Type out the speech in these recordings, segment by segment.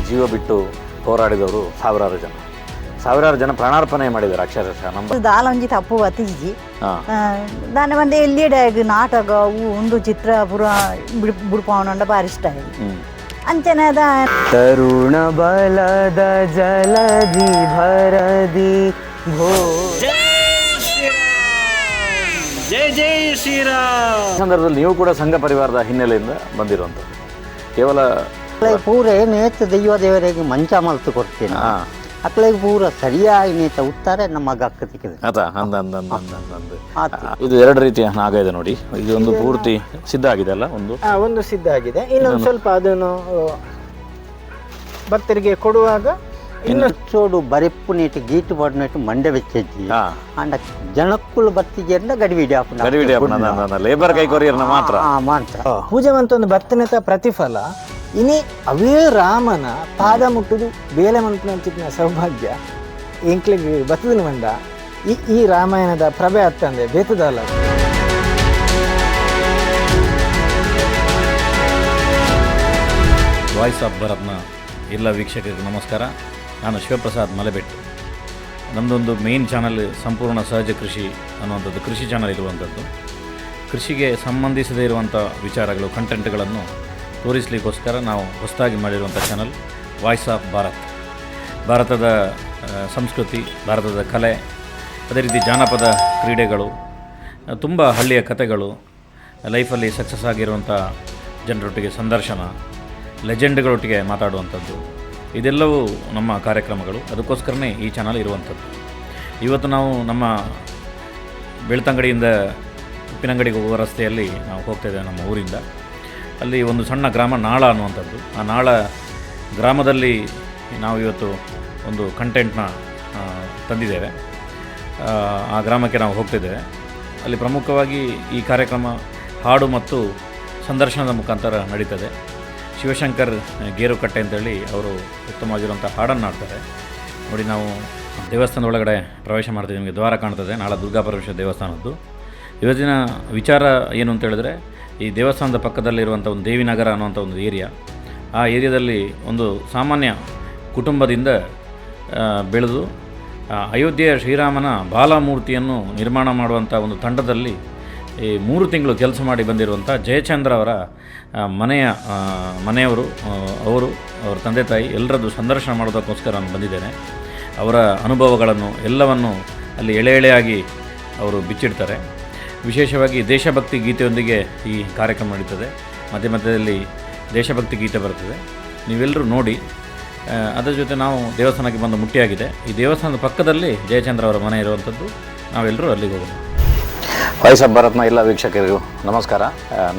ಜೀವ ಬಿಟ್ಟು ಹೋರಾಡಿದವರು ಸಾವಿರಾರು ಜನ ಪ್ರಾಣಾರ್ಪಣೆ ಮಾಡಿದ್ದಾರೆ ಅಕ್ಷರಶಃ. ನಮ್ಮ ದಾಲಂಜಿ ತಪ್ಪು ಅತಿಜಿ ದಾನೆ ಬಂದೆ ಎಲ್ಲಿಯಡೆ ನಾಟಕ ಒಂದು ಚಿತ್ರ ಪುರ ಬಿಡ್ಪವನ ಭಾರಿ ಇಷ್ಟ ಆಗಿದೆ ಅಂಚನೆದ ತರುಣ ಬಲದ ಜಲಧಿ ಭರದಿ ಭೋ ಜೈ ಜೈ ಶ್ರೀರಾಮ್. ಸಂದರ್ಭದಲ್ಲಿ ನೀವು ಕೂಡ ಸಂಘ ಪರಿವಾರದ ಹಿನ್ನೆಲೆಯಿಂದ ಬಂದಿರುವಂಥದ್ದು. ಕೇವಲ ಪೂರ ನೇತ ದೈವ ದೇವರಿಗೆ ಮಂಚ ಮಲ್ತು ಕೊಡ್ತೇನೆ ಅಕ್ಳಿಗೆ ಪೂರ ಸರಿಯಾಗಿ ನೇತ ಉತ್ತಾರೆ ನಮ್ಮ ಮಗ ಅಕ್ಕ ತಿಕ್ಕಿದೆ ಇದು ಎರಡು ರೀತಿಯ ನಾಗ ಇದೆ ನೋಡಿ. ಇದೊಂದು ಪೂರ್ತಿ ಸಿದ್ಧ ಆಗಿದೆ ಅಲ್ಲ, ಒಂದು ಸಿದ್ಧ ಆಗಿದೆ. ಇನ್ನೊಂದು ಸ್ವಲ್ಪ ಅದನ್ನು ಭಕ್ತರಿಗೆ ಕೊಡುವಾಗ ಇನ್ನು ಚೋಡು ಬರೆಪ್ಪು ನೀಟಿ ಗೀಟು ಬಡ್ನಟ್ಟು ಮಂಡೆ ಬೆಚ್ಚಿ ಅಂಡ ಜನಕ್ಕುಳು ಬತ್ತಿಗೆಂದ ಗಡಿವಿಡಿ ಲೇಬರ್ ಕೈ ಕೊರಿಯರ್ನ ಮಾತ್ರ ಪೂಜೆ ಅಂತ ಒಂದು ಭಕ್ತನತ ಪ್ರತಿಫಲ ಇನಿ ಅವೇ ರಾಮನ ಪಾದ ಮುಟ್ಟುದು ಬೇಲೆ ಮಂತ್ನ ಸೌಭಾಗ್ಯ ಎಂಕ್ಲಿಗೆ ಬತ್ತದನು ಮಂಡ ಈ ರಾಮಾಯಣದ ಪ್ರಭೆ ಅತ್ತಂದೆ ಬೇತದಲ್ಲ. ವಾಯ್ಸ್ ಆಫ್ ಭಾರತ್ನ ಎಲ್ಲ ವೀಕ್ಷಕರಿಗೆ ನಮಸ್ಕಾರ. ನಾನು ಶಿವಪ್ರಸಾದ್ ಮಲೆಬೆಟ್ಟು. ನಮ್ಮದೊಂದು ಮೇನ್ ಚಾನಲ್ ಸಂಪೂರ್ಣ ಸಹಜ ಕೃಷಿ ಅನ್ನುವಂಥದ್ದು ಕೃಷಿ ಚಾನಲ್ ಇರುವಂಥದ್ದು. ಕೃಷಿಗೆ ಸಂಬಂಧಿಸದೇ ಇರುವಂಥ ವಿಚಾರಗಳು ಕಂಟೆಂಟ್ಗಳನ್ನು ತೋರಿಸಲಿಕ್ಕೋಸ್ಕರ ನಾವು ಹೊಸದಾಗಿ ಮಾಡಿರುವಂಥ ಚಾನಲ್ ವಾಯ್ಸ್ ಆಫ್ ಭಾರತ್. ಭಾರತದ ಸಂಸ್ಕೃತಿ, ಭಾರತದ ಕಲೆ, ಅದೇ ರೀತಿ ಜಾನಪದ ಕ್ರೀಡೆಗಳು, ತುಂಬ ಹಳ್ಳಿಯ ಕಥೆಗಳು, ಲೈಫಲ್ಲಿ ಸಕ್ಸಸ್ ಆಗಿರುವಂಥ ಜನರೊಟ್ಟಿಗೆ ಸಂದರ್ಶನ, ಲೆಜೆಂಡ್ಗಳೊಟ್ಟಿಗೆ ಮಾತಾಡುವಂಥದ್ದು, ಇದೆಲ್ಲವೂ ನಮ್ಮ ಕಾರ್ಯಕ್ರಮಗಳು. ಅದಕ್ಕೋಸ್ಕರನೇ ಈ ಚಾನಲ್ ಇರುವಂಥದ್ದು. ಇವತ್ತು ನಾವು ನಮ್ಮ ಬೆಳ್ತಂಗಡಿಯಿಂದ ಉಪ್ಪಿನಂಗಡಿಗೆ ಹೋಗುವ ರಸ್ತೆಯಲ್ಲಿ ನಾವು ಹೋಗ್ತಾಯಿದ್ದೇವೆ. ನಮ್ಮ ಊರಿಂದ ಅಲ್ಲಿ ಒಂದು ಸಣ್ಣ ಗ್ರಾಮ ನಾಳ ಅನ್ನುವಂಥದ್ದು. ಆ ನಾಳ ಗ್ರಾಮದಲ್ಲಿ ನಾವು ಇವತ್ತು ಒಂದು ಕಂಟೆಂಟ್ನ ತಂದಿದ್ದೇವೆ. ಆ ಗ್ರಾಮಕ್ಕೆ ನಾವು ಹೋಗ್ತಿದ್ದೇವೆ. ಅಲ್ಲಿ ಪ್ರಮುಖವಾಗಿ ಈ ಕಾರ್ಯಕ್ರಮ ಹಾಡು ಮತ್ತು ಸಂದರ್ಶನದ ಮುಖಾಂತರ ನಡೀತದೆ. ಶಿವಶಂಕರ್ ಗೇರುಕಟ್ಟೆ ಅಂತೇಳಿ ಅವರು ಉತ್ತಮವಾಗಿರುವಂಥ ಹಾಡನ್ನು ಹಾಡ್ತಾರೆ ನೋಡಿ. ನಾವು ದೇವಸ್ಥಾನದ ಒಳಗಡೆ ಪ್ರವೇಶ ಮಾಡ್ತೀವಿ. ನಿಮಗೆ ದ್ವಾರ ಕಾಣ್ತದೆ, ನಾಳೆ ದುರ್ಗಾಪರಮೇಶ್ವರ ದೇವಸ್ಥಾನದ್ದು. ಇವತ್ತಿನ ವಿಚಾರ ಏನು ಅಂತ ಹೇಳಿದ್ರೆ, ಈ ದೇವಸ್ಥಾನದ ಪಕ್ಕದಲ್ಲಿರುವಂಥ ಒಂದು ದೇವಿನಗರ ಅನ್ನುವಂಥ ಒಂದು ಏರಿಯಾ. ಆ ಏರಿಯಾದಲ್ಲಿ ಒಂದು ಸಾಮಾನ್ಯ ಕುಟುಂಬದಿಂದ ಬೆಳೆದು ಅಯೋಧ್ಯೆಯ ಶ್ರೀರಾಮನ ಬಾಲಮೂರ್ತಿಯನ್ನು ನಿರ್ಮಾಣ ಮಾಡುವಂಥ ಒಂದು ತಂಡದಲ್ಲಿ ಈ 3 ತಿಂಗಳು ಕೆಲಸ ಮಾಡಿ ಬಂದಿರುವಂಥ ಜಯಚಂದ್ರ ಅವರ ಮನೆಯವರು, ಅವರ ತಂದೆ ತಾಯಿ ಎಲ್ಲರದ್ದು ಸಂದರ್ಶನ ಮಾಡೋದಕ್ಕೋಸ್ಕರ ನಾನು ಬಂದಿದ್ದೇನೆ. ಅವರ ಅನುಭವಗಳನ್ನು ಎಲ್ಲವನ್ನು ಅಲ್ಲಿ ಎಳೆಯಾಗಿ ಅವರು ಬಿಚ್ಚಿಡ್ತಾರೆ. ವಿಶೇಷವಾಗಿ ದೇಶಭಕ್ತಿ ಗೀತೆಯೊಂದಿಗೆ ಈ ಕಾರ್ಯಕ್ರಮ ನಡೀತದೆ. ಮಧ್ಯದಲ್ಲಿ ದೇಶಭಕ್ತಿ ಗೀತೆ ಬರ್ತದೆ. ನೀವೆಲ್ಲರೂ ನೋಡಿ. ಅದರ ಜೊತೆ ನಾವು ದೇವಸ್ಥಾನಕ್ಕೆ ಬಂದು ಮುಟ್ಟಿಯಾಗಿದೆ. ಈ ದೇವಸ್ಥಾನದ ಪಕ್ಕದಲ್ಲಿ ಜಯಚಂದ್ರ ಅವರ ಮನೆ ಇರುವಂಥದ್ದು. ನಾವೆಲ್ಲರೂ ಅಲ್ಲಿಗೆ ಹೋಗೋಣ. ವಾಯ್ಸ್ ಆಫ್ ಭಾರತ್ನ ಎಲ್ಲ ವೀಕ್ಷಕರಿಗೂ ನಮಸ್ಕಾರ.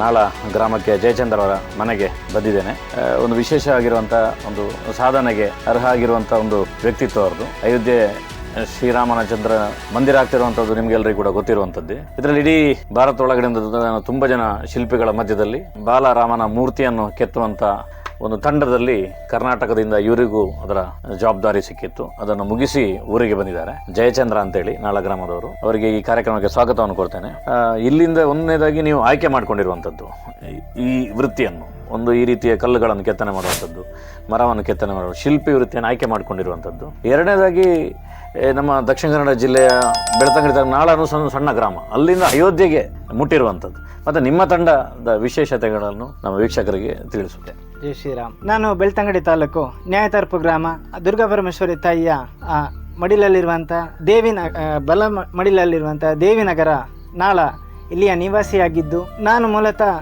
ನಾಳ ಗ್ರಾಮಕ್ಕೆ ಜಯಚಂದ್ರ ಅವರ ಮನೆಗೆ ಬಂದಿದ್ದೇನೆ. ಒಂದು ವಿಶೇಷ ಆಗಿರುವಂಥ ಒಂದು ಸಾಧನೆಗೆ ಅರ್ಹ ಆಗಿರುವಂಥ ಒಂದು ವ್ಯಕ್ತಿತ್ವ ಅವ್ರದ್ದು. ಅಯೋಧ್ಯೆ ಶ್ರೀರಾಮನ ಚಂದ್ರ ಮಂದಿರ ಆಗ್ತಿರುವಂಥದ್ದು ನಿಮಗೆಲ್ಲರಿಗೂ ಕೂಡ ಗೊತ್ತಿರುವಂಥದ್ದೇ. ಇದರಲ್ಲಿ ಇಡೀ ಭಾರತ ಒಳಗಡೆ ತುಂಬ ಜನ ಶಿಲ್ಪಿಗಳ ಮಧ್ಯದಲ್ಲಿ ಬಾಲರಾಮನ ಮೂರ್ತಿಯನ್ನು ಕೆತ್ತುವಂಥ ಒಂದು ತಂಡದಲ್ಲಿ ಕರ್ನಾಟಕದಿಂದ ಇವರಿಗೂ ಅದರ ಜವಾಬ್ದಾರಿ ಸಿಕ್ಕಿತ್ತು. ಅದನ್ನು ಮುಗಿಸಿ ಊರಿಗೆ ಬಂದಿದ್ದಾರೆ ಜಯಚಂದ್ರ ಅಂತೇಳಿ ನಾಳ ಗ್ರಾಮದವರು. ಅವರಿಗೆ ಈ ಕಾರ್ಯಕ್ರಮಕ್ಕೆ ಸ್ವಾಗತವನ್ನು ಕೊಡ್ತೇನೆ. ಇಲ್ಲಿಂದ ಒಂದನೇದಾಗಿ ನೀವು ಆಯ್ಕೆ ಮಾಡಿಕೊಂಡಿರುವಂಥದ್ದು ಈ ವೃತ್ತಿಯನ್ನು, ಒಂದು ಈ ರೀತಿಯ ಕಲ್ಲುಗಳನ್ನು ಕೆತ್ತನೆ ಮಾಡುವಂಥದ್ದು, ಮರವನ್ನು ಕೆತ್ತನೆ ಮಾಡುವ ಶಿಲ್ಪಿ ವೃತ್ತಿಯನ್ನು ಆಯ್ಕೆ ಮಾಡಿಕೊಂಡಿರುವಂಥದ್ದು. ಎರಡನೇದಾಗಿ ನಮ್ಮ ದಕ್ಷಿಣ ಕನ್ನಡ ಜಿಲ್ಲೆಯ ಬೆಳ್ತಂಗಡಿ ನಾಳ ಅನ್ನೋ ಸಣ್ಣ ಗ್ರಾಮ, ಅಲ್ಲಿಂದ ಅಯೋಧ್ಯೆಗೆ ಮುಟ್ಟಿರುವಂಥದ್ದು. ಮತ್ತು ನಿಮ್ಮ ತಂಡದ ವಿಶೇಷತೆಗಳನ್ನು ನಮ್ಮ ವೀಕ್ಷಕರಿಗೆ ತಿಳಿಸುತ್ತೆ. ಜೈ ಶ್ರೀರಾಮ್. ನಾನು ಬೆಳ್ತಂಗಡಿ ತಾಲೂಕು ನ್ಯಾಯತರ್ಪು ಗ್ರಾಮ ದುರ್ಗಾಪರಮೇಶ್ವರಿ ತಾಯಿಯ ಮಡಿಲಲ್ಲಿರುವಂಥ ಬಲ ಮಡಿಲಲ್ಲಿರುವಂಥ ದೇವಿನಗರ ನಾಳ ಇಲ್ಲಿಯ ನಿವಾಸಿಯಾಗಿದ್ದು, ನಾನು ಮೂಲತಃ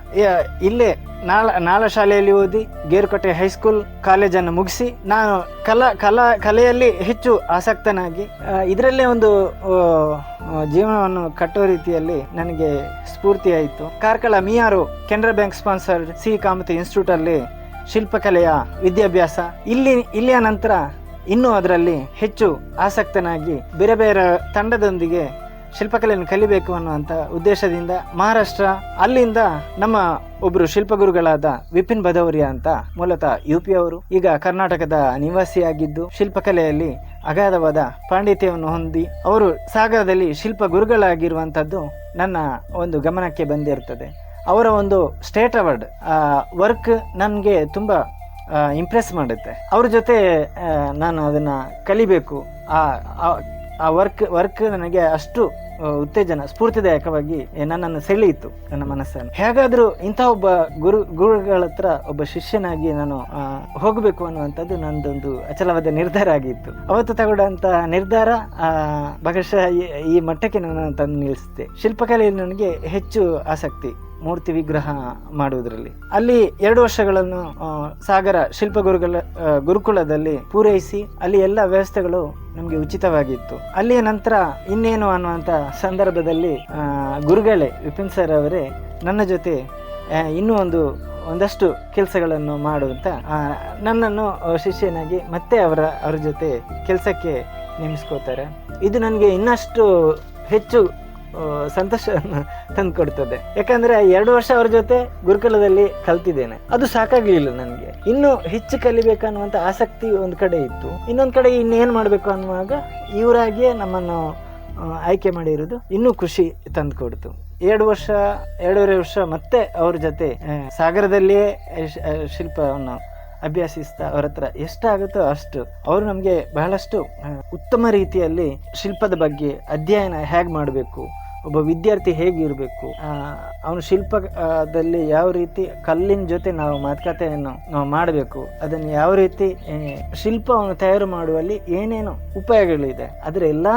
ಇಲ್ಲೇ ನಾಳ ಶಾಲೆಯಲ್ಲಿ ಓದಿ ಗೇರುಕಟ್ಟೆ ಹೈಸ್ಕೂಲ್ ಕಾಲೇಜನ್ನು ಮುಗಿಸಿ ನಾನು ಕಲೆಯಲ್ಲಿ ಹೆಚ್ಚು ಆಸಕ್ತನಾಗಿ ಇದರಲ್ಲೇ ಒಂದು ಜೀವನವನ್ನು ಕಟ್ಟುವ ರೀತಿಯಲ್ಲಿ ನನಗೆ ಸ್ಫೂರ್ತಿಯಾಯಿತು. Karkala Miyar Canara bank sponsored C Kamathi institute ಅಲ್ಲಿ ಶಿಲ್ಪಕಲೆಯ ವಿದ್ಯಾಭ್ಯಾಸ, ಇಲ್ಲಿಯ ನಂತರ ಇನ್ನೂ ಅದರಲ್ಲಿ ಹೆಚ್ಚು ಆಸಕ್ತನಾಗಿ ಬೇರೆ ಬೇರೆ ತಂಡದೊಂದಿಗೆ ಶಿಲ್ಪಕಲೆಯನ್ನು ಕಲಿಬೇಕು ಅನ್ನುವಂಥ ಉದ್ದೇಶದಿಂದ ಮಹಾರಾಷ್ಟ್ರ, ಅಲ್ಲಿಂದ ನಮ್ಮ ಒಬ್ಬರು ಶಿಲ್ಪಗುರುಗಳಾದ ವಿಪಿನ್ ಭದೌರಿಯಾ ಅಂತ, ಮೂಲತಃ UP ಅವರು, ಈಗ ಕರ್ನಾಟಕದ ನಿವಾಸಿಯಾಗಿದ್ದು ಶಿಲ್ಪಕಲೆಯಲ್ಲಿ ಅಗಾಧವಾದ ಪಾಂಡಿತ್ಯವನ್ನು ಹೊಂದಿ ಅವರು ಸಾಗರದಲ್ಲಿ ಶಿಲ್ಪ ಗುರುಗಳಾಗಿರುವಂಥದ್ದು ನನ್ನ ಒಂದು ಗಮನಕ್ಕೆ ಬಂದಿರುತ್ತದೆ. ಅವರ ಒಂದು ಸ್ಟೇಟ್ ಅವಾರ್ಡ್ ವರ್ಕ್ ನನಗೆ ತುಂಬ ಇಂಪ್ರೆಸ್ ಮಾಡುತ್ತೆ. ಅವ್ರ ಜೊತೆ ನಾನು ಅದನ್ನು ಕಲಿಬೇಕು. ಆ ವರ್ಕ್ ನನಗೆ ಅಷ್ಟು ಉತ್ತೇಜನ, ಸ್ಫೂರ್ತಿದಾಯಕವಾಗಿ ನನ್ನನ್ನು ಸೆಳೆಯಿತು, ನನ್ನ ಮನಸ್ಸನ್ನು. ಹೇಗಾದರೂ ಇಂಥ ಒಬ್ಬ ಗುರುಗಳ ಹತ್ರ ಒಬ್ಬ ಶಿಷ್ಯನಾಗಿ ನಾನು ಹೋಗಬೇಕು ಅನ್ನುವಂಥದ್ದು ನಂದೊಂದು ಅಚಲವಾದ ನಿರ್ಧಾರ ಆಗಿತ್ತು. ಅವತ್ತು ತಗೊಂಡಂಥ ನಿರ್ಧಾರ ಬಹುಶಃ ಈ ಮಟ್ಟಕ್ಕೆ ನಾನು ತಂದು ನಿಲ್ಲಿಸಿದೆ. ಶಿಲ್ಪಕಲೆಯಲ್ಲಿ ನನಗೆ ಹೆಚ್ಚು ಆಸಕ್ತಿ, ಮೂರ್ತಿ ವಿಗ್ರಹ ಮಾಡುವುದರಲ್ಲಿ. ಅಲ್ಲಿ 2 ವರ್ಷಗಳನ್ನು ಸಾಗರ ಶಿಲ್ಪ ಗುರುಕುಲದಲ್ಲಿ ಪೂರೈಸಿ ಅಲ್ಲಿ ಎಲ್ಲ ವ್ಯವಸ್ಥೆಗಳು ನಮಗೆ ಉಚಿತವಾಗಿತ್ತು. ಅಲ್ಲಿಯ ನಂತರ ಇನ್ನೇನು ಅನ್ನುವಂಥ ಸಂದರ್ಭದಲ್ಲಿ ಗುರುಗಳೇ ವಿಪಿನ್ ಸರ್ ಅವರೇ ನನ್ನ ಜೊತೆ ಇನ್ನೂ ಒಂದಷ್ಟು ಕೆಲಸಗಳನ್ನು ಮಾಡುವಂತ ನನ್ನನ್ನು ಶಿಷ್ಯನಾಗಿ ಮತ್ತೆ ಅವರ ಜೊತೆ ಕೆಲಸಕ್ಕೆ ನೇಮಿಸ್ಕೋತಾರೆ. ಇದು ನನಗೆ ಇನ್ನಷ್ಟು ಹೆಚ್ಚು ಸಂತೋಷವನ್ನು ತಂದುಕೊಡ್ತದೆ. ಯಾಕಂದ್ರೆ 2 ವರ್ಷ ಅವ್ರ ಜೊತೆ ಗುರುಕುಲದಲ್ಲಿ ಕಲ್ತಿದ್ದೇನೆ, ಅದು ಸಾಕಾಗ್ಲಿಲ್ಲ ನನಗೆ. ಇನ್ನು ಹೆಚ್ಚು ಕಲಿಬೇಕನ್ನುವಂತ ಆಸಕ್ತಿ ಒಂದ್ ಕಡೆ ಇತ್ತು, ಇನ್ನೊಂದ್ ಕಡೆ ಇನ್ನೇನ್ ಮಾಡ್ಬೇಕು ಅನ್ನುವಾಗ ಇವರಾಗಿಯೇ ನಮ್ಮನ್ನು ಆಯ್ಕೆ ಮಾಡಿರೋದು ಇನ್ನೂ ಖುಷಿ ತಂದುಕೊಡ್ತು. 2.5 ವರ್ಷ ಮತ್ತೆ ಅವ್ರ ಜೊತೆ ಸಾಗರದಲ್ಲಿಯೇ ಶಿಲ್ಪವನ್ನು ಅಭ್ಯಾಸಿಸ್ತಾ ಅವ್ರ ಹತ್ರ ಎಷ್ಟಾಗುತ್ತೋ ಅಷ್ಟು ಅವರು ನಮಗೆ ಬಹಳಷ್ಟು ಉತ್ತಮ ರೀತಿಯಲ್ಲಿ ಶಿಲ್ಪದ ಬಗ್ಗೆ ಅಧ್ಯಯನ ಹೇಗೆ ಮಾಡಬೇಕು, ಒಬ್ಬ ವಿದ್ಯಾರ್ಥಿ ಹೇಗಿರಬೇಕು, ಅವನು ಶಿಲ್ಪದಲ್ಲಿ ಯಾವ ರೀತಿ ಕಲ್ಲಿನ ಜೊತೆ ನಾವು ಮಾತುಕತೆಯನ್ನು ನಾವು ಮಾಡಬೇಕು, ಅದನ್ನು ಯಾವ ರೀತಿ ಶಿಲ್ಪವನ್ನು ತಯಾರು ಮಾಡುವಲ್ಲಿ ಏನೇನು ಉಪಾಯಗಳಿದೆ, ಅದರ ಎಲ್ಲ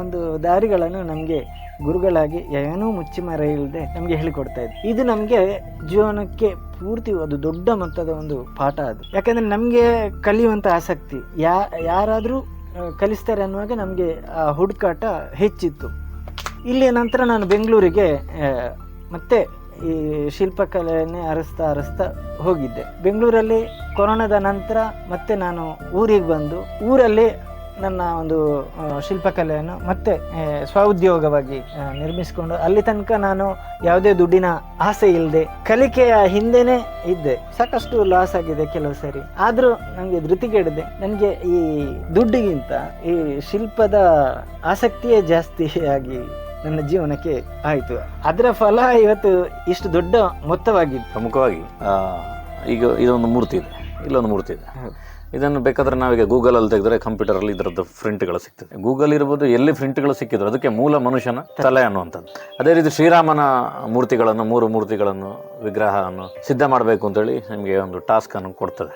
ಒಂದು ದಾರಿಗಳನ್ನು ನಮಗೆ ಗುರುಗಳಾಗಿ ಏನೂ ಮುಚ್ಚಿಮರೆ ಇಲ್ಲದೆ ನಮಗೆ ಹೇಳಿಕೊಡ್ತಾ ಇದ್ದೆ. ಇದು ನಮಗೆ ಜೀವನಕ್ಕೆ ಪೂರ್ತಿ ಒಂದು ದೊಡ್ಡ ಮೊತ್ತದ ಒಂದು ಪಾಠ ಅದು. ಯಾಕಂದ್ರೆ ನಮಗೆ ಕಲಿಯುವಂಥ ಆಸಕ್ತಿ ಯಾರಾದರೂ ಕಲಿಸ್ತಾರೆ ಅನ್ನುವಾಗ ನಮಗೆ ಆ ಹುಡುಕಾಟ ಹೆಚ್ಚಿತ್ತು. ಇಲ್ಲಿ ನಂತರ ನಾನು ಬೆಂಗಳೂರಿಗೆ ಮತ್ತೆ ಈ ಶಿಲ್ಪಕಲೆಯನ್ನೇ ಅರಸ್ತಾ ಹೋಗಿದ್ದೆ. ಬೆಂಗಳೂರಲ್ಲಿ ಕೊರೋನಾದ ನಂತರ ಮತ್ತೆ ನಾನು ಊರಿಗೆ ಬಂದು ಊರಲ್ಲಿ ನನ್ನ ಒಂದು ಶಿಲ್ಪಕಲೆಯನ್ನು ಮತ್ತೆ ಸ್ವಉದ್ಯೋಗವಾಗಿ ನಿರ್ಮಿಸಿಕೊಂಡು ಅಲ್ಲಿ ತನಕ ನಾನು ಯಾವುದೇ ದುಡ್ಡಿನ ಆಸೆ ಇಲ್ಲದೆ ಕಲಿಕೆಯ ಹಿಂದೆನೇ ಇದ್ದೆ. ಸಾಕಷ್ಟು ಲಾಸ್ ಆಗಿದೆ ಕೆಲವು ಸರಿ, ಆದರೂ ನನಗೆ ಧೃತಿಗೆಡದೆ. ನನಗೆ ಈ ದುಡ್ಡಿಗಿಂತ ಈ ಶಿಲ್ಪದ ಆಸಕ್ತಿಯೇ ಜಾಸ್ತಿ ಆಗಿ ನನ್ನ ಜೀವನಕ್ಕೆ ಆಯಿತು. ಅದರ ಫಲ ಇವತ್ತು ಇಷ್ಟು ದೊಡ್ಡ ಮೊತ್ತವಾಗಿದೆ. ಪ್ರಮುಖವಾಗಿ ಈಗ ಇದೊಂದು ಮೂರ್ತಿ ಇದೆ, ಇಲ್ಲೊಂದು ಮೂರ್ತಿ ಇದೆ. ಇದನ್ನು ಬೇಕಾದ್ರೆ ನಾವೀಗ ಗೂಗಲಲ್ಲಿ ತೆಗೆದ್ರೆ ಕಂಪ್ಯೂಟರಲ್ಲಿ ಇದರದ್ದು ಪ್ರಿಂಟ್ಗಳು ಸಿಗ್ತದೆ. ಗೂಗಲ್ ಇರ್ಬೋದು, ಎಲ್ಲಿ ಪ್ರಿಂಟ್ಗಳು ಸಿಕ್ಕಿದ್ರು ಅದಕ್ಕೆ ಮೂಲ ಮನುಷ್ಯನ ತಲೆ ಅನ್ನುವಂಥದ್ದು. ಅದೇ ರೀತಿ ಶ್ರೀರಾಮನ ಮೂರ್ತಿಗಳನ್ನು 3 ಮೂರ್ತಿಗಳನ್ನು ವಿಗ್ರಹವನ್ನು ಸಿದ್ಧ ಮಾಡಬೇಕು ಅಂತೇಳಿ ನಿಮಗೆ ಒಂದು ಟಾಸ್ಕನ್ನು ಕೊಡ್ತದೆ.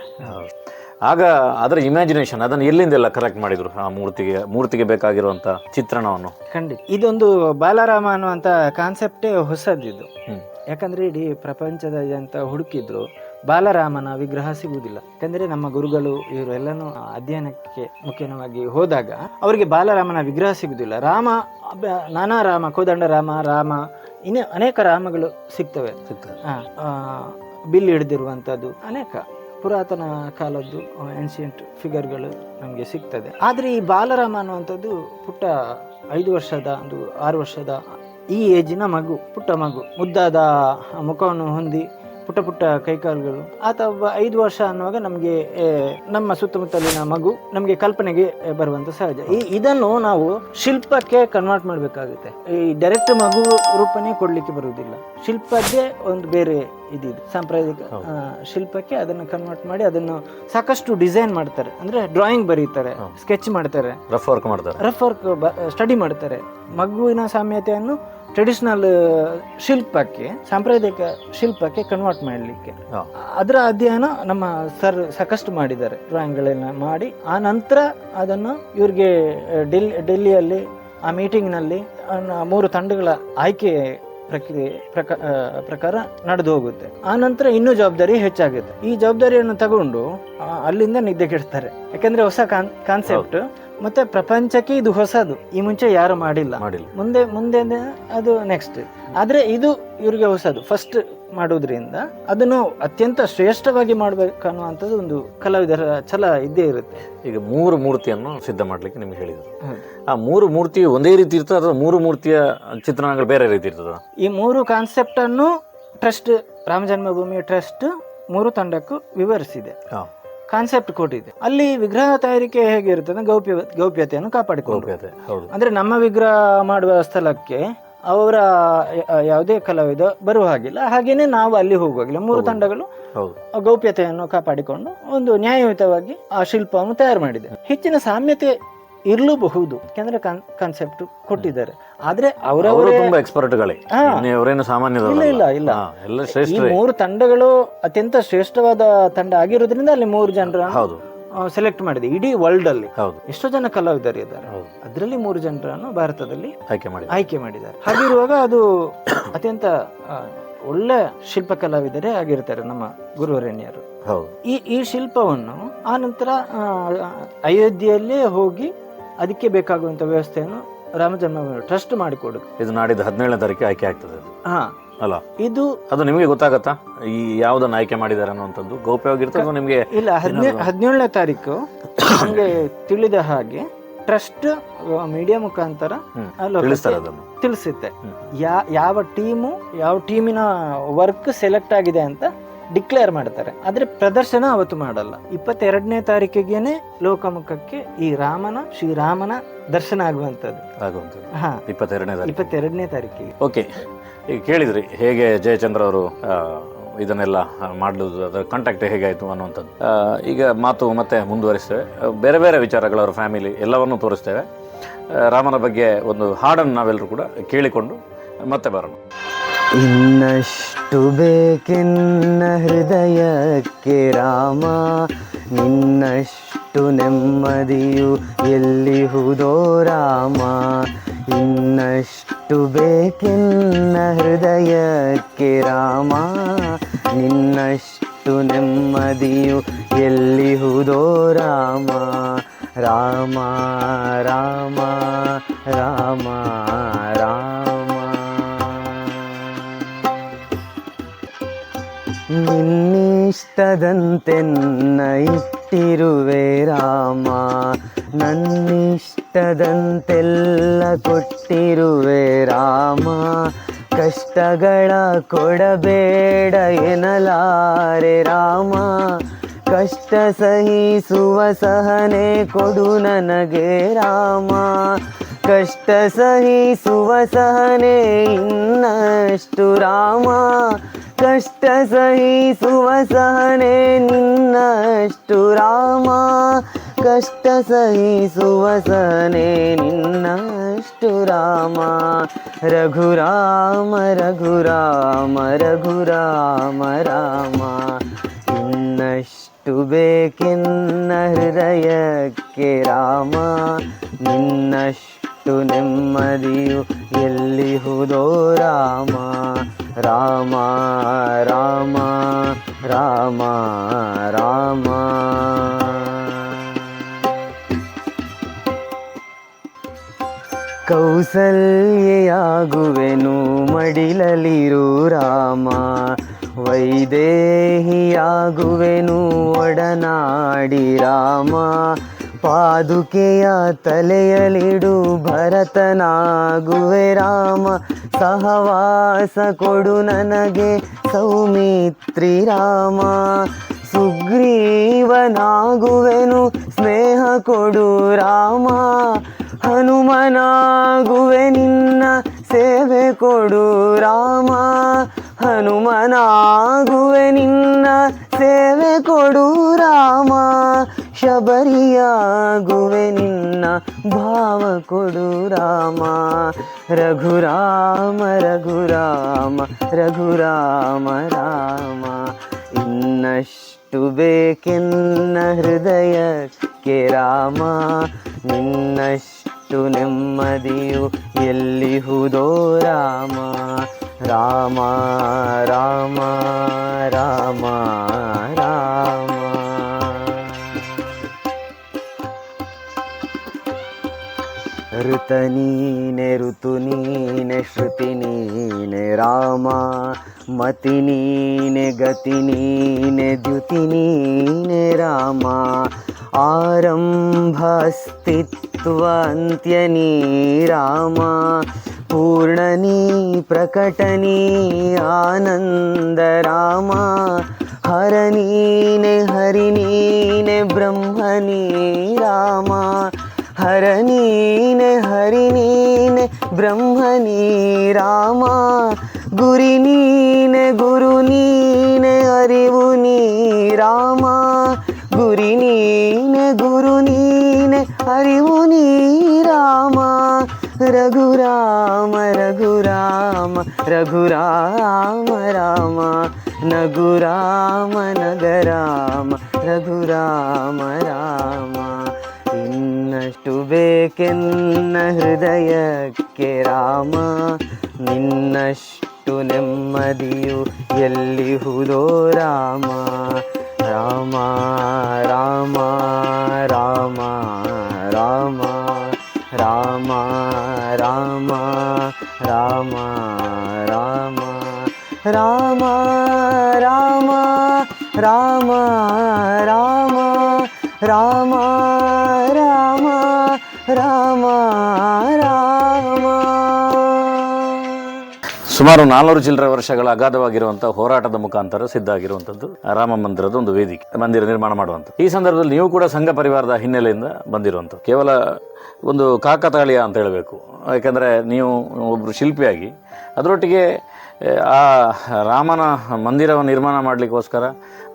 ಆಗ ಅದರ ಇಮ್ಯಾಜಿನೇಷನ್ ಅದನ್ನು ಎಲ್ಲಿಂದೆಲ್ಲ ಕರೆಕ್ಟ್ ಮಾಡಿದ್ರು ಆ ಮೂರ್ತಿಗೆ ಬೇಕಾಗಿರುವಂಥ ಚಿತ್ರಣವನ್ನು. ಖಂಡಿತ ಇದೊಂದು ಬಾಲರಾಮ ಅನ್ನುವಂಥ ಕಾನ್ಸೆಪ್ಟೇ ಹೊಸದಿದ್ದು. ಯಾಕಂದ್ರೆ ಇಡೀ ಪ್ರಪಂಚದಾದ್ಯಂತ ಹುಡುಕಿದ್ರು ಬಾಲರಾಮನ ವಿಗ್ರಹ ಸಿಗುವುದಿಲ್ಲ. ಯಾಕಂದ್ರೆ ನಮ್ಮ ಗುರುಗಳು ಇವರೆಲ್ಲನೂ ಅಧ್ಯಯನಕ್ಕೆ ಮುಖ್ಯವಾಗಿ ಹೋದಾಗ ಅವರಿಗೆ ಬಾಲರಾಮನ ವಿಗ್ರಹ ಸಿಗುವುದಿಲ್ಲ. ನಾನಾ ರಾಮ, ಕೋದಂಡ ರಾಮ ಇನ್ನೂ ಅನೇಕ ರಾಮಗಳು ಸಿಗ್ತವೆ. ಬಿಲ್ ಹಿಡಿದಿರುವಂಥದ್ದು ಅನೇಕ ಪುರಾತನ ಕಾಲದ್ದು ಏನ್ಷಿಯಂಟ್ ಫಿಗರ್ಗಳು ನಮಗೆ ಸಿಗ್ತದೆ. ಆದರೆ ಈ ಬಾಲರಾಮ ಅನ್ನುವಂಥದ್ದು ಪುಟ್ಟ 5 ವರ್ಷದ 6 ವರ್ಷದ ಈ ಏಜಿನ ಮಗು, ಪುಟ್ಟ ಮಗು, ಮುದ್ದಾದ ಮುಖವನ್ನು ಹೊಂದಿ ಪುಟ್ಟ ಕೈಕಾಲುಗಳು. ಆತ 5 ವರ್ಷ ಅನ್ನುವಾಗ ನಮಗೆ ನಮ್ಮ ಸುತ್ತಮುತ್ತಲಿನ ಮಗು ನಮಗೆ ಕಲ್ಪನೆಗೆ ಬರುವಂತ ಸಹಜ. ಇದನ್ನು ನಾವು ಶಿಲ್ಪಕ್ಕೆ ಕನ್ವರ್ಟ್ ಮಾಡಬೇಕಾಗುತ್ತೆ. ಈ ಡೈರೆಕ್ಟ್ ಮಗು ರೂಪನೇ ಕೊಡ್ಲಿಕ್ಕೆ ಬರುವುದಿಲ್ಲ. ಶಿಲ್ಪದ್ದೇ ಒಂದು ಬೇರೆ ಇದಿದೆ, ಸಾಂಪ್ರದಾಯಿಕ ಶಿಲ್ಪಕ್ಕೆ ಅದನ್ನು ಕನ್ವರ್ಟ್ ಮಾಡಿ ಅದನ್ನು ಸಾಕಷ್ಟು ಡಿಸೈನ್ ಮಾಡ್ತಾರೆ. ಅಂದ್ರೆ ಡ್ರಾಯಿಂಗ್ ಬರೀತಾರೆ, ಸ್ಕೆಚ್ ಮಾಡ್ತಾರೆ, ರಫ್ ವರ್ಕ್ ಸ್ಟಡಿ ಮಾಡ್ತಾರೆ. ಮಗುವಿನ ಸಾಮ್ಯತೆಯನ್ನು ಟ್ರೆಡಿಷನಲ್ ಶಿಲ್ಪಕ್ಕೆ, ಸಾಂಪ್ರದಾಯಿಕ ಶಿಲ್ಪಕ್ಕೆ ಕನ್ವರ್ಟ್ ಮಾಡಲಿಕ್ಕೆ ಅದರ ಅಧ್ಯಯನ ನಮ್ಮ ಸರ್ ಸಾಕಷ್ಟು ಮಾಡಿದ್ದಾರೆ. ಡ್ರಾಯಿಂಗ್ಗಳನ್ನ ಮಾಡಿ ಆ ನಂತರ ಅದನ್ನು ಇವ್ರಿಗೆ ಡೆಲ್ಲಿಯಲ್ಲಿ ಆ ಮೀಟಿಂಗ್ನಲ್ಲಿ 3 ತಂಡಗಳ ಆಯ್ಕೆ ಪ್ರಕ್ರಿಯೆ ಪ್ರಕಾರ ನಡೆದು ಹೋಗುತ್ತೆ. ಆ ನಂತರ ಇನ್ನೂ ಜವಾಬ್ದಾರಿ ಹೆಚ್ಚಾಗುತ್ತೆ. ಈ ಜವಾಬ್ದಾರಿಯನ್ನು ತಗೊಂಡು ಅಲ್ಲಿಂದ ನಿದ್ದೆಗೆಡ್ತಾರೆ. ಯಾಕಂದ್ರೆ ಹೊಸ ಕಾನ್ಸೆಪ್ಟ್ ಮತ್ತೆ ಪ್ರಪಂಚಕ್ಕೆ ಇದು ಹೊಸದು, ಈ ಮುಂಚೆ ಯಾರು ಮಾಡಿಲ್ಲ. ಮುಂದೆ ಅದು ನೆಕ್ಸ್ಟ್. ಆದ್ರೆ ಇದು ಇವ್ರಿಗೆ ಹೊಸದು, ಫಸ್ಟ್ ಮಾಡೋದ್ರಿಂದ ಅದನ್ನು ಅತ್ಯಂತ ಶ್ರೇಷ್ಠವಾಗಿ ಮಾಡ್ಬೇಕನ್ನುವಂಥದ್ದು ಒಂದು ಕಲಾವಿದರ ಛಲ ಇದ್ದೇ ಇರುತ್ತೆ. ಈಗ 3 ಮೂರ್ತಿಯನ್ನು ಸಿದ್ಧ ಮಾಡ್ಲಿಕ್ಕೆ ನಿಮ್ಗೆ ಹೇಳಿದ್ರು. ಆ 3 ಮೂರ್ತಿ ಒಂದೇ ರೀತಿ ಇರ್ತದೆ ಅಥವಾ 3 ಮೂರ್ತಿಯ ಚಿತ್ರಣಗಳು ಬೇರೆ ರೀತಿ ಇರ್ತದ? ಈ 3 ಕಾನ್ಸೆಪ್ಟ್ ಅನ್ನು ಟ್ರಸ್ಟ್, ರಾಮ ಜನ್ಮಭೂಮಿ ಟ್ರಸ್ಟ್ 3 ತಂಡಕ್ಕೂ ವಿವರಿಸಿದೆ, ಕಾನ್ಸೆಪ್ಟ್ ಕೊಟ್ಟಿದೆ. ಅಲ್ಲಿ ವಿಗ್ರಹ ತಯಾರಿಕೆ ಹೇಗಿರ್ತದೆ, ಗೌಪ್ಯತೆಯನ್ನು ಕಾಪಾಡಿಕೊಳ್ಳಬೇಕು. ಅಂದ್ರೆ ನಮ್ಮ ವಿಗ್ರಹ ಮಾಡುವ ಸ್ಥಳಕ್ಕೆ ಅವರ ಯಾವುದೇ ಕಲಾವಿದ ಬರುವ ಹಾಗಿಲ್ಲ, ಹಾಗೇನೆ ನಾವು ಅಲ್ಲಿ ಹೋಗುವಾಗಿಲ್ಲ. 3 ತಂಡಗಳು ಗೌಪ್ಯತೆಯನ್ನು ಕಾಪಾಡಿಕೊಂಡು ಒಂದು ನ್ಯಾಯಯುತವಾಗಿ ಆ ಶಿಲ್ಪವನ್ನು ತಯಾರು ಮಾಡಿದೆ. ಹೆಚ್ಚಿನ ಸಾಮ್ಯತೆ ಇರಲೂಬಹುದು, ಯಾಕಂದ್ರೆ ಕಾನ್ಸೆಪ್ಟ್ ಕೊಟ್ಟಿದ್ದಾರೆ. ಆದ್ರೆ ಅವರು ತುಂಬಾ ಎಕ್ಸ್ಪರ್ಟ್ಗಳೇ, ಅವರೇನು ಸಾಮಾನ್ಯ ಇಲ್ಲ ಇಲ್ಲ. ಈ 3 ತಂಡಗಳು ಅತ್ಯಂತ ಶ್ರೇಷ್ಠವಾದ ತಂಡ ಆಗಿರೋದ್ರಿಂದ ಅಲ್ಲಿ 3 ಜನರನ್ನು ಸೆಲೆಕ್ಟ್ ಮಾಡಿದೆ. ಇಡೀ ವರ್ಲ್ಡ್ ಅಲ್ಲಿ ಎಷ್ಟೋ ಜನ ಕಲಾವಿದರು ಇದ್ದಾರೆ, ಅದರಲ್ಲಿ 3 ಜನರನ್ನು ಭಾರತದಲ್ಲಿ ಆಯ್ಕೆ ಮಾಡಿದ್ದಾರೆ. ಹಾಗಿರುವಾಗ ಅದು ಅತ್ಯಂತ ಒಳ್ಳೆ ಶಿಲ್ಪ ಕಲಾವಿದರೇ ಆಗಿರ್ತಾರೆ ನಮ್ಮ ಗುರುವರೇಣ್ಯರು. ಈ ಶಿಲ್ಪವನ್ನು ಆ ನಂತರ ಅಯೋಧ್ಯೆಯಲ್ಲೇ ಹೋಗಿ ಅದಕ್ಕೆ ಬೇಕಾಗುವಂತ ವ್ಯವಸ್ಥೆಯನ್ನು ರಾಮ ಜನ್ಮಭೂಮಿ ಟ್ರಸ್ಟ್ ಮಾಡಿಕೊಡುದು. ಇದು ನಾಡಿದ್ದು 17ನೇ ತಾರೀಕು ಆಯ್ಕೆ ಆಗ್ತದೆ ಅಲ್ಲ? ಅದು ನಿಮಗೆ ಗೊತ್ತಾಗತ್ತಾ ಈ ಯಾವ್ದನ್ನ ಆಯ್ಕೆ ಮಾಡಿದ್ದಾರೆ ಅನ್ನುವಂಥದ್ದು? ಗೌಪ್ಯವಾಗಿರ್ತದೆ ನಿಮಗೆ? ಇಲ್ಲ, 17ನೇ ತಾರೀಕು ನಮಗೆ ತಿಳಿದ ಹಾಗೆ ಟ್ರಸ್ಟ್ ಮೀಡಿಯಾ ಮುಖಾಂತರ ತಿಳಿಸುತ್ತೆ. ಯಾವ ಟೀಮಿನ ವರ್ಕ್ ಸೆಲೆಕ್ಟ್ ಆಗಿದೆ ಅಂತ ಡಿಕ್ಲೇರ್ ಮಾಡ್ತಾರೆ. ಆದ್ರೆ ಪ್ರದರ್ಶನ ಅವತ್ತು ಮಾಡಲ್ಲ. 22ನೇ ತಾರೀಕಿಗೆನೆ ಲೋಕಮುಖಕ್ಕೆ ಈ ಶ್ರೀರಾಮನ ದರ್ಶನ ಆಗುವಂತದ್ದು. 22ನೇ ತಾರೀಕಿಗೆ. ಓಕೆ, ಈಗ ಕೇಳಿದ್ರಿ ಹೇಗೆ ಜಯಚಂದ್ರ ಅವರು ಇದನ್ನೆಲ್ಲ ಮಾಡುವುದು, ಅದರ ಕಾಂಟ್ಯಾಕ್ಟ್ ಹೇಗಾಯಿತು ಅನ್ನುವಂಥದ್ದು. ಈಗ ಮಾತು ಮತ್ತೆ ಮುಂದುವರಿಸ್ತೇವೆ. ಬೇರೆ ಬೇರೆ ವಿಚಾರಗಳು, ಅವರ ಫ್ಯಾಮಿಲಿ ಎಲ್ಲವನ್ನೂ ತೋರಿಸ್ತೇವೆ. ರಾಮನ ಬಗ್ಗೆ ಒಂದು ಹಾಡನ್ನು ನಾವೆಲ್ಲರೂ ಕೂಡ ಕೇಳಿಕೊಂಡು ಮತ್ತೆ ಬರೋಣ. ಇನ್ನಷ್ಟು ಬೇಕೆನ್ನ ಹೃದಯಕ್ಕೆ ರಾಮ, ನಿನ್ನಷ್ಟು ನೆಮ್ಮದಿಯು ಎಲ್ಲಿಹುದೋ ರಾಮ. ಇನ್ನಷ್ಟು ಬೇಕೆನ್ನ ಹೃದಯಕ್ಕೆ ರಾಮ, ನಿನ್ನಷ್ಟು ನೆಮ್ಮದಿಯು ಎಲ್ಲಿಹುದೋ ರಾಮ. ರಾಮ ರಾಮ ರಾಮ ರಾಮ. ನಿನ್ನಿಷ್ಟದಂತೆನ್ನ ಇಟ್ಟಿರುವೆ ರಾಮ, ನನ್ನಿಷ್ಟದಂತೆಲ್ಲ ಕೊಟ್ಟಿರುವೆ ರಾಮ. ಕಷ್ಟಗಳ ಕೊಡಬೇಡ ಎನ್ನಲಾರೆ ರಾಮ, ಕಷ್ಟ ಸಹಿಸುವ ಸಹನೆ ಕೊಡು ನನಗೆ ರಾಮ. ಕಷ್ಟ ಸಹಿಸುವ ಸಹನೆ ಇನ್ನಷ್ಟು ರಾಮ, ಕಷ್ಟ ಸಹಿಸುವ ಸಹನೆ ನಿನ್ನಷ್ಟು ರಾಮ. ಕಷ್ಟ ಸಹಿಸುವ ಸಹನೆ ನಿನ್ನಷ್ಟು ರಾಮ. ರಘುರಾಮ ರಘುರಾಮ ರಘುರಾಮ ರಾಮ. ಇನ್ನಷ್ಟು ಬೇಕೆನ್ನ ಹೃದಯಕ್ಕೆ ರಾಮ, ನಿನ್ನಷ್ಟು ನೆಮ್ಮದಿಯು ಎಲ್ಲಿಹುದೋ ರಾಮ. ರಾಮ ರಾಮ ರಾಮ ರಾಮ. ಕೌಸಲ್ಯಾಗುವೆನು ಮಡಿಲಲಿರು ರಾಮ, ವೈದೇಹಿಯಾಗುವೆನು ಒಡನಾಡಿ ರಾಮ. ಪಾದುಕೆಯ ತಲೆಯಲಿಡು ಭರತನಾಗುವೆ ರಾಮ, ಸಹವಾಸ ಕೊಡು ನನಗೆ ಸೌಮಿತ್ರಿ ರಾಮ. ಸುಗ್ರೀವನಾಗುವೆನು ಸ್ನೇಹ ಕೊಡು ರಾಮ, ಹನುಮನಾಗುವೆ ನಿನ್ನ ಸೇವೆ ಕೊಡು ರಾಮ. ಹನುಮನಾಗುವೆ ನಿನ್ನ ಸೇವೆ ಕೊಡು ರಾಮ. ಶಬರಿಯಾಗುವೆ ನಿನ್ನ ಭಾವ ಕೊಡು ರಾಮ. ರಘುರಾಮ ರಘುರಾಮ ರಘುರಾಮ ರಾಮ. ಇನ್ನಷ್ಟು ಬೇಕೆನ್ನ ಹೃದಯಕ್ಕೆ ರಾಮ, ನಿನ್ನಷ್ಟು ನೆಮ್ಮದಿಯು ಎಲ್ಲಿಹುದೋ ರಾಮ. ರಾಮ ರಾಮ ರಾಮ ರಾಮ. ಋತ ನೀನೆ ಋತು ನೀನೆ ಶ್ರುತಿ ನೀನೆ ರಾಮ, ಮತಿ ನೀನೆ ಗತಿ ನೀನೆ ದ್ಯುತಿ ನೀನೆ ರಾಮ. ಆರಂಭ ಅಸ್ತಿತ್ವ ಅಂತ್ಯ ನೀ ರಾಮ, ಪೂರ್ಣನೀ ಪ್ರಕಟನೀ ಆನಂದ ರಾಮ. ಹರ ನೀನೆ ಹರಿ ನೀನೆ ಬ್ರಹ್ಮ ನೀ ರಾಮ, ಹರ ನೀನೆ ಹರಿ ನೀನೆ ಬ್ರಹ್ಮ ನೀ ರಾಮ ಗುರಿ ನೀನೆ ಗುರು ನೀನೆ ಅರಿವು ನೀ ರಾಮ ಗುರಿ ನೀನೆ ಗುರು ನೀನೆ ಅರಿವು ನೀ ರಾಮ ರಘುರಾಮ ರಘುರಾಮ ರಘುರಾಮ ರಾಮ ನಗುರಾಮ ನಗರಾಮ ರಘುರಾಮ ರಾಮ ಇನ್ನಷ್ಟು ಬೇಕೆನ್ನ ಹೃದಯಕ್ಕೆ ರಾಮ ನಿನ್ನಷ್ಟು ನೆಮ್ಮದಿಯು ಎಲ್ಲಿಹುದೋ ರಾಮ ರಾಮ ರಾಮ ರಾಮ ರಾಮ ರಾಮ ರಾಮ ರಾಮ ರಾಮ ರಾಮ ರಾಮ ರಾಮ ರಾಮ ರಾಮ ರಾಮ ರಾಮ ರಾಮ. ಸುಮಾರು 400 ಚಿಲ್ಲರೆ ವರ್ಷಗಳ ಅಗಾಧವಾಗಿರುವಂತಹ ಹೋರಾಟದ ಮುಖಾಂತರ ಸಿದ್ಧ ಆಗಿರುವಂಥದ್ದು ರಾಮ ಮಂದಿರದ ಒಂದು ವೇದಿಕೆ, ಮಂದಿರ ನಿರ್ಮಾಣ ಮಾಡುವಂಥ. ಈ ಸಂದರ್ಭದಲ್ಲಿ ನೀವು ಕೂಡ ಸಂಘ ಪರಿವಾರದ ಹಿನ್ನೆಲೆಯಿಂದ ಬಂದಿರುವಂಥ, ಕೇವಲ ಒಂದು ಕಾಕತಾಳೀಯ ಅಂತ ಹೇಳಬೇಕು. ಯಾಕೆಂದರೆ ನೀವು ಒಬ್ಬರು ಶಿಲ್ಪಿಯಾಗಿ ಅದರೊಟ್ಟಿಗೆ ಆ ರಾಮನ ಮಂದಿರವನ್ನು ನಿರ್ಮಾಣ ಮಾಡಲಿಕ್ಕೋಸ್ಕರ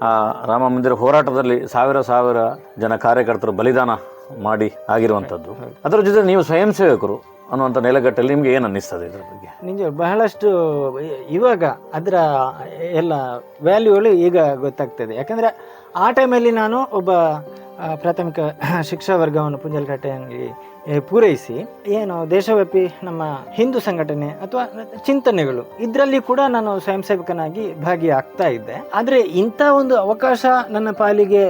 ಆ ರಾಮ ಮಂದಿರ ಹೋರಾಟದಲ್ಲಿ ಸಾವಿರ ಜನ ಕಾರ್ಯಕರ್ತರು ಬಲಿದಾನ ಮಾಡಿ ಆಗಿರುವಂಥದ್ದು. ಅದರ ಜೊತೆ ನೀವು ಸ್ವಯಂ ಸೇವಕರು ಅನ್ನುವಂಥ ನೆಲೆಗಟ್ಟಲ್ಲಿ ನಿಮಗೆ ಏನು ಅನ್ನಿಸ್ತದೆ ಇದರ ಬಗ್ಗೆ? ನಿಜ ಬಹಳಷ್ಟು ಇವಾಗ ಅದರ ಎಲ್ಲ ವ್ಯಾಲ್ಯೂಗಳು ಈಗ ಗೊತ್ತಾಗ್ತದೆ. ಯಾಕಂದರೆ ಆ ಟೈಮಲ್ಲಿ ನಾನು ಒಬ್ಬ ಪ್ರಾಥಮಿಕ ಶಿಕ್ಷಾ ವರ್ಗವನ್ನು ಪುಂಜಲಕಟ್ಟೆಯಲ್ಲಿ ಪೂರೈಸಿ ಏನು ದೇಶವ್ಯಾಪಿ ನಮ್ಮ ಹಿಂದೂ ಸಂಘಟನೆ ಅಥವಾ ಚಿಂತನೆಗಳು ಇದರಲ್ಲಿ ಕೂಡ ನಾನು ಸ್ವಯಂ ಸೇವಕನಾಗಿ ಭಾಗಿಯಾಗ್ತಾ ಇದ್ದೆ. ಆದರೆ ಇಂಥ ಒಂದು ಅವಕಾಶ ನನ್ನ ಪಾಲಿಗೆ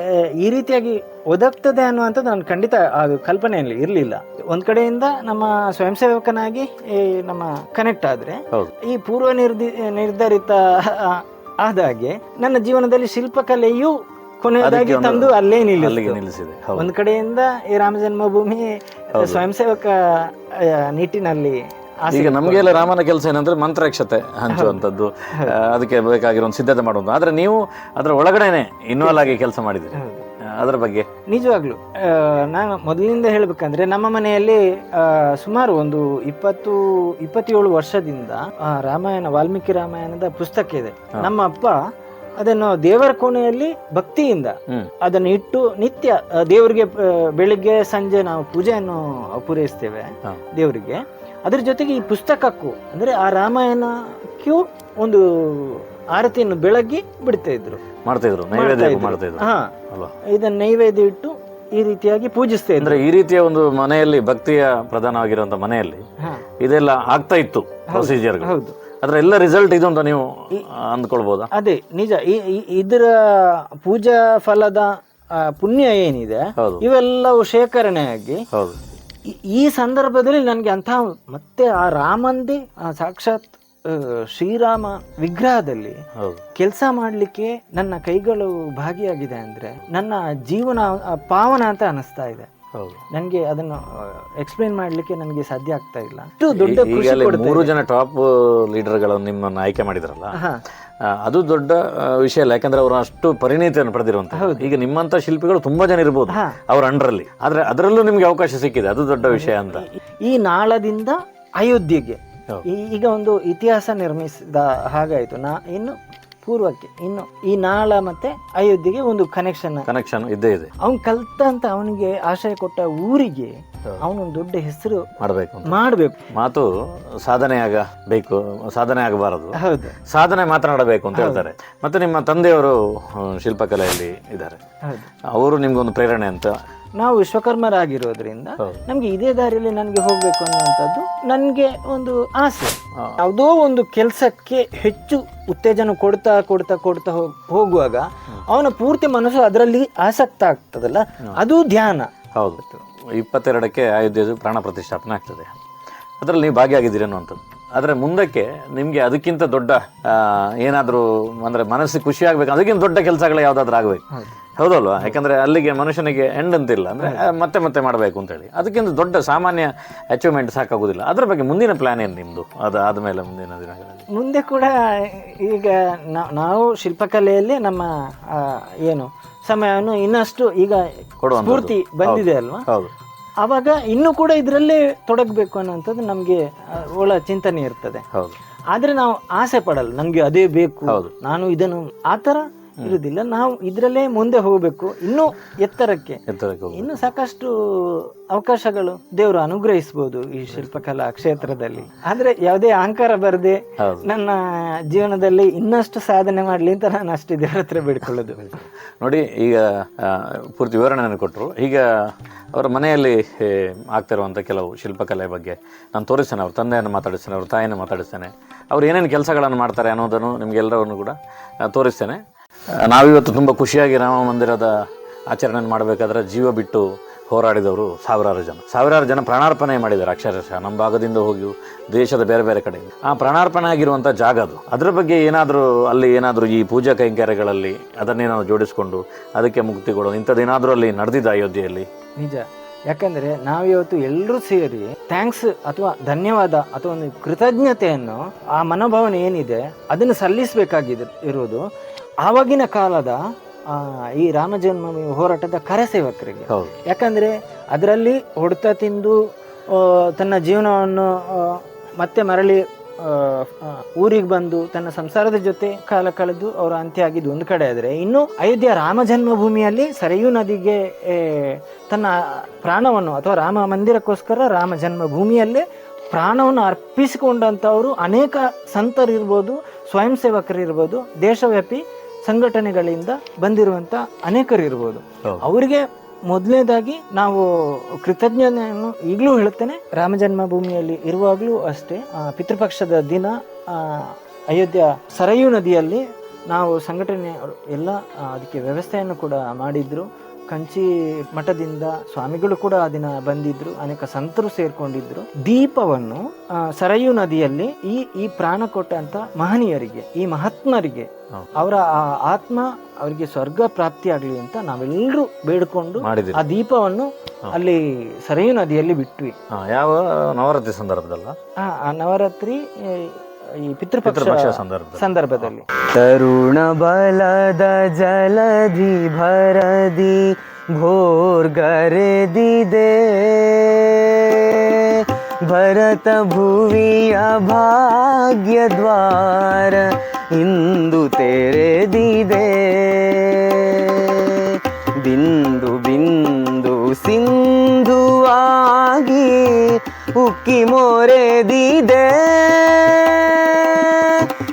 ಈ ರೀತಿಯಾಗಿ ಒದಗ್ತದೆ ಅನ್ನುವಂಥದ್ದು ನಾನು ಖಂಡಿತ ಅದು ಕಲ್ಪನೆಯಲ್ಲಿ ಇರಲಿಲ್ಲ. ಒಂದ್ ಕಡೆಯಿಂದ ನಮ್ಮ ಸ್ವಯಂ ಸೇವಕನಾಗಿ ನಮ್ಮ ಕನೆಕ್ಟ್ ಆದ್ರೆ ಈ ಪೂರ್ವ ನಿರ್ಧರಿತ ಆದಾಗೆ ನನ್ನ ಜೀವನದಲ್ಲಿ ಶಿಲ್ಪಕಲೆಯು ಕೊನೆಯದಾಗಿ ತಂದು ಅಲ್ಲೇ ನಿಲ್ಲಿಸಿದೆ. ಒಂದ್ ಕಡೆಯಿಂದ ಈ ರಾಮ ಜನ್ಮಭೂಮಿ ಸ್ವಯಂ ಸೇವಕ ನಿಟ್ಟಿನಲ್ಲಿ ಈಗ ನಮಗೆಲ್ಲ ರಾಮನ ಕೆಲಸ ಏನಂದ್ರೆ ಮಂತ್ರಾಕ್ಷತೆ ಹಂಚುವಂಥದ್ದು, ಅದಕ್ಕೆ ಬೇಕಾಗಿರೋ ಒಂದು ಸಿದ್ಧತೆ ಮಾಡುವಂಥದ್ದು. ಆದರೆ ನೀವು ಅದರ ಒಳಗಡೆನೆ ಇನ್ವಾಲ್ವ್ ಆಗಿ ಕೆಲಸ ಮಾಡಿದ್ದೀರಿ. ಅದರ ಬಗ್ಗೆ ನಿಜವಾಗ್ಲು ನಾನು ಮೊದಲಿನಿಂದ ಹೇಳ್ಬೇಕಂದ್ರೆ ನಮ್ಮ ಮನೆಯಲ್ಲಿ ಸುಮಾರು ಒಂದು 27 ವರ್ಷದಿಂದ ರಾಮಾಯಣ, ವಾಲ್ಮೀಕಿ ರಾಮಾಯಣದ ಪುಸ್ತಕ ಇದೆ. ನಮ್ಮ ಅಪ್ಪ ಅದನ್ನು ದೇವರ ಕೋಣೆಯಲ್ಲಿ ಭಕ್ತಿಯಿಂದ ಅದನ್ನು ಇಟ್ಟು ನಿತ್ಯ ದೇವರಿಗೆ ಬೆಳಿಗ್ಗೆ ಸಂಜೆ ನಾವು ಪೂಜೆಯನ್ನು ಪೂರೈಸ್ತೇವೆ ದೇವರಿಗೆ. ಅದ್ರ ಜೊತೆಗೆ ಈ ಪುಸ್ತಕಕ್ಕೂ ಅಂದ್ರೆ ಆ ರಾಮಾಯಣಕ್ಕೂ ಒಂದು ಆರತಿಯನ್ನು ಬೆಳಗ್ಗೆ ಮಾಡ್ತಾ ಇದ್ರು. ಇದನ್ನ ನೈವೇದ್ಯ ಇಟ್ಟು ಈ ರೀತಿಯಾಗಿ ಪೂಜಿಸ್ತಾ ಇದ್ರು. ಈ ರೀತಿಯ ಒಂದು ಮನೆಯಲ್ಲಿ ಭಕ್ತಿಯ ಪ್ರಧಾನವಾಗಿರುವಂತ ಮನೆಯಲ್ಲಿ ಇದೆಲ್ಲ ಆಗ್ತಾ ಇತ್ತು ಪ್ರೊಸೀಜರ್. ಹೌದು, ಅದರ ಎಲ್ಲ ರಿಸಲ್ಟ್ ಇದು ಅಂತ ನೀವು ಅಂದ್ಕೊಳ್ಬಹುದಾ? ಅದೇ ನಿಜ. ಇದರ ಪೂಜಾ ಫಲದ ಪುಣ್ಯ ಏನಿದೆ ಇವೆಲ್ಲವೂ ಶೇಖರಣೆಯಾಗಿ ಈ ಸಂದರ್ಭದಲ್ಲಿ ನನಗೆ ಅಂತ ಮತ್ತೆ ಆ ರಾಮಂದೇ ಸಾಕ್ಷಾತ್ ಶ್ರೀರಾಮ ವಿಗ್ರಹದಲ್ಲಿ ಕೆಲಸ ಮಾಡ್ಲಿಕ್ಕೆ ನನ್ನ ಕೈಗಳು ಭಾಗಿಯಾಗಿದೆ ಅಂದ್ರೆ ನನ್ನ ಜೀವನ ಪಾವನ ಅಂತ ಅನಿಸ್ತಾ ಇದೆ. ನನಗೆ ಅದನ್ನು ಎಕ್ಸ್ಪ್ಲೇನ್ ಮಾಡ್ಲಿಕ್ಕೆ ನನಗೆ ಸಾಧ್ಯ ಆಗ್ತಾ ಇಲ್ಲ. ದೊಡ್ಡ 3 ಜನ ಟಾಪ್ ಲೀಡರ್ಗಳನ್ನು ನಿಮ್ಮನ್ನು ಆಯ್ಕೆ ಮಾಡಿದ್ರಲ್ಲ, ಅದು ದೊಡ್ಡ ವಿಷಯ ಅಲ್ಲ. ಯಾಕಂದ್ರೆ ಅವರು ಅಷ್ಟು ಪರಿಣಿತಿಯನ್ನು ಪಡೆದಿರುವಂತ. ಈಗ ನಿಮ್ಮಂತ ಶಿಲ್ಪಿಗಳು ತುಂಬಾ ಜನ ಇರ್ಬೋದು ಅವ್ರ ಅಂಡರಲ್ಲಿ, ಆದ್ರೆ ಅದರಲ್ಲೂ ನಿಮ್ಗೆ ಅವಕಾಶ ಸಿಕ್ಕಿದೆ, ಅದು ದೊಡ್ಡ ವಿಷಯ ಅಂತ. ಈ ನಾಳದಿಂದ ಅಯೋಧ್ಯೆಗೆ ಈಗ ಒಂದು ಇತಿಹಾಸ ನಿರ್ಮಿಸಿದ ಹಾಗಾಯ್ತು. ಇನ್ನು ಪೂರ್ವಕ್ಕೆ ಇನ್ನು ಈ ನಾಳ ಮತ್ತೆ ಅಯೋಧ್ಯೆಗೆ ಒಂದು ಕನೆಕ್ಷನ್ ಇದ್ದೇ ಇದೆ. ಅವನ್ ಕಲ್ತಂತ ಅವನಿಗೆ ಆಶಯ ಕೊಟ್ಟ ಊರಿಗೆ ಅವನೊಂದು ದೊಡ್ಡ ಹೆಸರು ಮಾಡಬೇಕು. ಮಾತು ಸಾಧನೆ ಆಗಬಾರದು, ಹೌದು, ಸಾಧನೆ ಮಾತನಾಡಬೇಕು ಅಂತ ಹೇಳ್ತಾರೆ. ಮತ್ತೆ ನಿಮ್ಮ ತಂದೆಯವರು ಶಿಲ್ಪಕಲೆಯಲ್ಲಿ ಇದ್ದಾರೆ, ಅವರು ನಿಮ್ಗೊಂದು ಪ್ರೇರಣೆ ಅಂತ. ನಾವು ವಿಶ್ವಕರ್ಮರಾಗಿರೋದ್ರಿಂದ ನಮ್ಗೆ ಇದೇ ದಾರಿಯಲ್ಲಿ ನನಗೆ ಹೋಗ್ಬೇಕು ಅನ್ನುವಂಥದ್ದು ನನಗೆ ಒಂದು ಆಸೆ. ಯಾವುದೋ ಒಂದು ಕೆಲಸಕ್ಕೆ ಹೆಚ್ಚು ಉತ್ತೇಜನ ಕೊಡ್ತಾ ಹೋಗುವಾಗ ಅವನ ಪೂರ್ತಿ ಮನಸ್ಸು ಅದರಲ್ಲಿ ಆಸಕ್ತ ಆಗ್ತದಲ್ಲ, ಅದು ಧ್ಯಾನ. ಹೌದು, 22ಕ್ಕೆ ಅಯೋಧ್ಯೆದು ಪ್ರಾಣ ಪ್ರತಿಷ್ಠಾಪನೆ ಆಗ್ತದೆ, ಅದರಲ್ಲಿ ನೀವು ಭಾಗಿಯಾಗಿದ್ದೀರಿ ಅನ್ನುವಂಥದ್ದು. ಆದರೆ ಮುಂದಕ್ಕೆ ನಿಮಗೆ ಅದಕ್ಕಿಂತ ದೊಡ್ಡ ಏನಾದರೂ ಅಂದರೆ ಮನಸ್ಸಿಗೆ ಖುಷಿ ಆಗಬೇಕು, ಅದಕ್ಕಿಂತ ದೊಡ್ಡ ಕೆಲಸಗಳು ಯಾವುದಾದ್ರೂ ಆಗಬೇಕು, ಹೌದಲ್ವಾ? ಯಾಕಂದರೆ ಅಲ್ಲಿಗೆ ಮನುಷ್ಯನಿಗೆ ಎಂಡ್ ಅಂತಿಲ್ಲ, ಅಂದರೆ ಮತ್ತೆ ಮಾಡಬೇಕು ಅಂತೇಳಿ. ಅದಕ್ಕಿಂತ ದೊಡ್ಡ ಸಾಮಾನ್ಯ ಅಚೀವ್ಮೆಂಟ್ ಸಾಕಾಗೋದಿಲ್ಲ. ಅದ್ರ ಬಗ್ಗೆ ಮುಂದಿನ ಪ್ಲಾನ್ ಏನು ನಿಮ್ಮದು? ಅದು ಆದಮೇಲೆ ಮುಂದಿನ ದಿನಗಳಲ್ಲಿ ಮುಂದೆ ಕೂಡ ಈಗ ನಾವು ಶಿಲ್ಪಕಲೆಯಲ್ಲಿ ನಮ್ಮ ಏನು ಸಮಯವನ್ನು ಇನ್ನಷ್ಟು ಈಗ ಸ್ಫೂರ್ತಿ ಬಂದಿದೆ ಅಲ್ವಾ, ಆವಾಗ ಇನ್ನೂ ಕೂಡ ಇದರಲ್ಲೇ ತೊಡಗಬೇಕು ಅನ್ನೋಂಥದ್ದು ನಮಗೆ ಒಳ ಚಿಂತನೆ ಇರ್ತದೆ. ಹೌದು. ಆದರೆ ನಾವು ಆಸೆ ಪಡಲ್ಲ, ನನಗೆ ಅದೇ ಬೇಕು, ನಾನು ಇದನ್ನು ಆ ಥರ ಇರುವುದಿಲ್ಲ. ನಾವು ಇದರಲ್ಲೇ ಮುಂದೆ ಹೋಗಬೇಕು, ಇನ್ನೂ ಎತ್ತರಕ್ಕೆ ಇನ್ನು ಸಾಕಷ್ಟು ಅವಕಾಶಗಳು ದೇವರು ಅನುಗ್ರಹಿಸಬಹುದು ಈ ಶಿಲ್ಪಕಲಾ ಕ್ಷೇತ್ರದಲ್ಲಿ. ಆದ್ರೆ ಯಾವುದೇ ಅಹಂಕಾರ ಬರದೆ ನನ್ನ ಜೀವನದಲ್ಲಿ ಇನ್ನಷ್ಟು ಸಾಧನೆ ಮಾಡಲಿ ಅಂತ ನಾನು ಅಷ್ಟೇ ದೇವರ ಹತ್ರ ಬೇಡ್ಕೊಳ್ಳೋದು. ನೋಡಿ, ಈಗ ಪೂರ್ತಿ ವಿವರಣೆಯನ್ನು ಕೊಟ್ಟರು. ಈಗ ಅವರ ಮನೆಯಲ್ಲಿ ಆಗ್ತಿರುವಂಥ ಕೆಲವು ಶಿಲ್ಪಕಲೆ ಬಗ್ಗೆ ನಾನು ತೋರಿಸ್ತೇನೆ. ಅವ್ರ ತಂದೆಯನ್ನು ಮಾತಾಡಿಸ್ತೇನೆ, ಅವ್ರ ತಾಯಿಯನ್ನು ಮಾತಾಡಿಸ್ತೇನೆ, ಅವ್ರು ಏನೇನು ಕೆಲಸಗಳನ್ನು ಮಾಡ್ತಾರೆ ಅನ್ನೋದನ್ನು ನಿಮಗೆಲ್ಲರನ್ನು ಕೂಡ ತೋರಿಸ್ತೇನೆ. ನಾವಿವತ್ತು ತುಂಬ ಖುಷಿಯಾಗಿ ರಾಮ ಮಂದಿರದ ಆಚರಣೆಯನ್ನು ಮಾಡಬೇಕಾದ್ರೆ ಜೀವ ಬಿಟ್ಟು ಹೋರಾಡಿದವರು ಸಾವಿರಾರು ಜನ ಪ್ರಾಣಾರ್ಪಣೆ ಮಾಡಿದ್ದಾರೆ. ಅಕ್ಷರಶಃ ನಮ್ಮ ಭಾಗದಿಂದ ಹೋಗಿ ದೇಶದ ಬೇರೆ ಬೇರೆ ಕಡೆಯಿಂದ ಆ ಪ್ರಾಣಾರ್ಪಣೆ ಆಗಿರುವಂಥ ಜಾಗ ಅದು. ಅದರ ಬಗ್ಗೆ ಏನಾದರೂ ಅಲ್ಲಿ ಏನಾದರೂ ಈ ಪೂಜಾ ಕೈಂಕರ್ಯಗಳಲ್ಲಿ ಅದನ್ನೇನಾದರೂ ಜೋಡಿಸ್ಕೊಂಡು ಅದಕ್ಕೆ ಮುಕ್ತಿ ಕೊಡೋದು ಇಂಥದ್ದೇನಾದರೂ ಅಲ್ಲಿ ನಡೆದಿದ್ದ ಅಯೋಧ್ಯೆಯಲ್ಲಿ? ನಿಜ. ಯಾಕಂದರೆ ನಾವಿವತ್ತು ಎಲ್ಲರೂ ಸೇರಿ ಥ್ಯಾಂಕ್ಸ್ ಅಥವಾ ಧನ್ಯವಾದ ಅಥವಾ ಒಂದು ಕೃತಜ್ಞತೆಯನ್ನು, ಆ ಮನೋಭಾವನೆ ಏನಿದೆ ಅದನ್ನು ಇರುವುದು ಆವಾಗಿನ ಕಾಲದ ಈ ರಾಮ ಜನ್ಮಭೂಮಿ ಹೋರಾಟದ ಕರಸೇವಕರಿಗೆ. ಯಾಕಂದರೆ ಅದರಲ್ಲಿ ಹೊಡೆತ ತಿಂದು ತನ್ನ ಜೀವನವನ್ನು ಮತ್ತೆ ಮರಳಿ ಊರಿಗೆ ಬಂದು ತನ್ನ ಸಂಸಾರದ ಜೊತೆ ಕಾಲ ಕಳೆದು ಅವರ ಅಂತ್ಯ ಆಗಿದ್ದು ಒಂದು ಕಡೆ ಆದರೆ, ಇನ್ನು ಅಯೋಧ್ಯೆಯ ರಾಮ ಜನ್ಮಭೂಮಿಯಲ್ಲಿ ಸರಯೂ ನದಿಗೆ ತನ್ನ ಪ್ರಾಣವನ್ನು ಅಥವಾ ರಾಮ ಮಂದಿರಕ್ಕೋಸ್ಕರ ರಾಮ ಜನ್ಮಭೂಮಿಯಲ್ಲೇ ಪ್ರಾಣವನ್ನು ಅರ್ಪಿಸಿಕೊಂಡಂಥವರು ಅನೇಕ ಸಂತರಿರ್ಬೋದು, ಸ್ವಯಂ ಸೇವಕರಿರ್ಬೋದು, ದೇಶವ್ಯಾಪಿ ಸಂಘಟನೆಗಳಿಂದ ಬಂದಿರುವಂಥ ಅನೇಕರಿರ್ಬೋದು. ಅವರಿಗೆ ಮೊದಲನೇದಾಗಿ ನಾವು ಕೃತಜ್ಞತೆಯನ್ನು ಈಗಲೂ ಹೇಳುತ್ತೇನೆ. ರಾಮ ಜನ್ಮಭೂಮಿಯಲ್ಲಿ ಇರುವಾಗಲೂ ಅಷ್ಟೇ ಪಿತೃಪಕ್ಷದ ದಿನ ಅಯೋಧ್ಯ ಸರಯೂ ನದಿಯಲ್ಲಿ ನಾವು ಸಂಘಟನೆ ಎಲ್ಲ ಅದಕ್ಕೆ ವ್ಯವಸ್ಥೆಯನ್ನು ಕೂಡ ಮಾಡಿದ್ರು. ಕಂಚಿ ಮಠದಿಂದ ಸ್ವಾಮಿಗಳು ಕೂಡ ಆ ದಿನ ಬಂದಿದ್ರು, ಅನೇಕ ಸಂತರು ಸೇರ್ಕೊಂಡಿದ್ರು. ದೀಪವನ್ನು ಸರಯೂ ನದಿಯಲ್ಲಿ ಈ ಪ್ರಾಣ ಕೊಟ್ಟಂತ ಮಹನೀಯರಿಗೆ, ಈ ಮಹಾತ್ಮರಿಗೆ ಅವರ ಆತ್ಮ ಅವರಿಗೆ ಸ್ವರ್ಗ ಪ್ರಾಪ್ತಿ ಆಗ್ಲಿ ಅಂತ ನಾವೆಲ್ಲರೂ ಬೇಡ್ಕೊಂಡು ಆ ದೀಪವನ್ನು ಅಲ್ಲಿ ಸರಯೂ ನದಿಯಲ್ಲಿ ಬಿಟ್ವಿ. ಯಾವ ನವರಾತ್ರಿ ಸಂದರ್ಭದಲ್ಲ? ನವರಾತ್ರಿ ಈ ಪಿತೃಪಕ್ಷ ಸಂದರ್ಭದಲ್ಲಿ. ತರುಣ ಬಲದ ಜಲಧಿ ಭರದಿ ಭೋರ್ಗರೆದಿದೆ, ಭರತ ಭುವಿಯ ಭಾಗ್ಯ ದ್ವಾರ ಇಂದು ತೆರೆದಿದೆ. ಬಿಂದು ಬಿಂದು ಸಿಂಧುವಾಗಿ ಉಕ್ಕಿ ಮೊರೆದಿದೆ.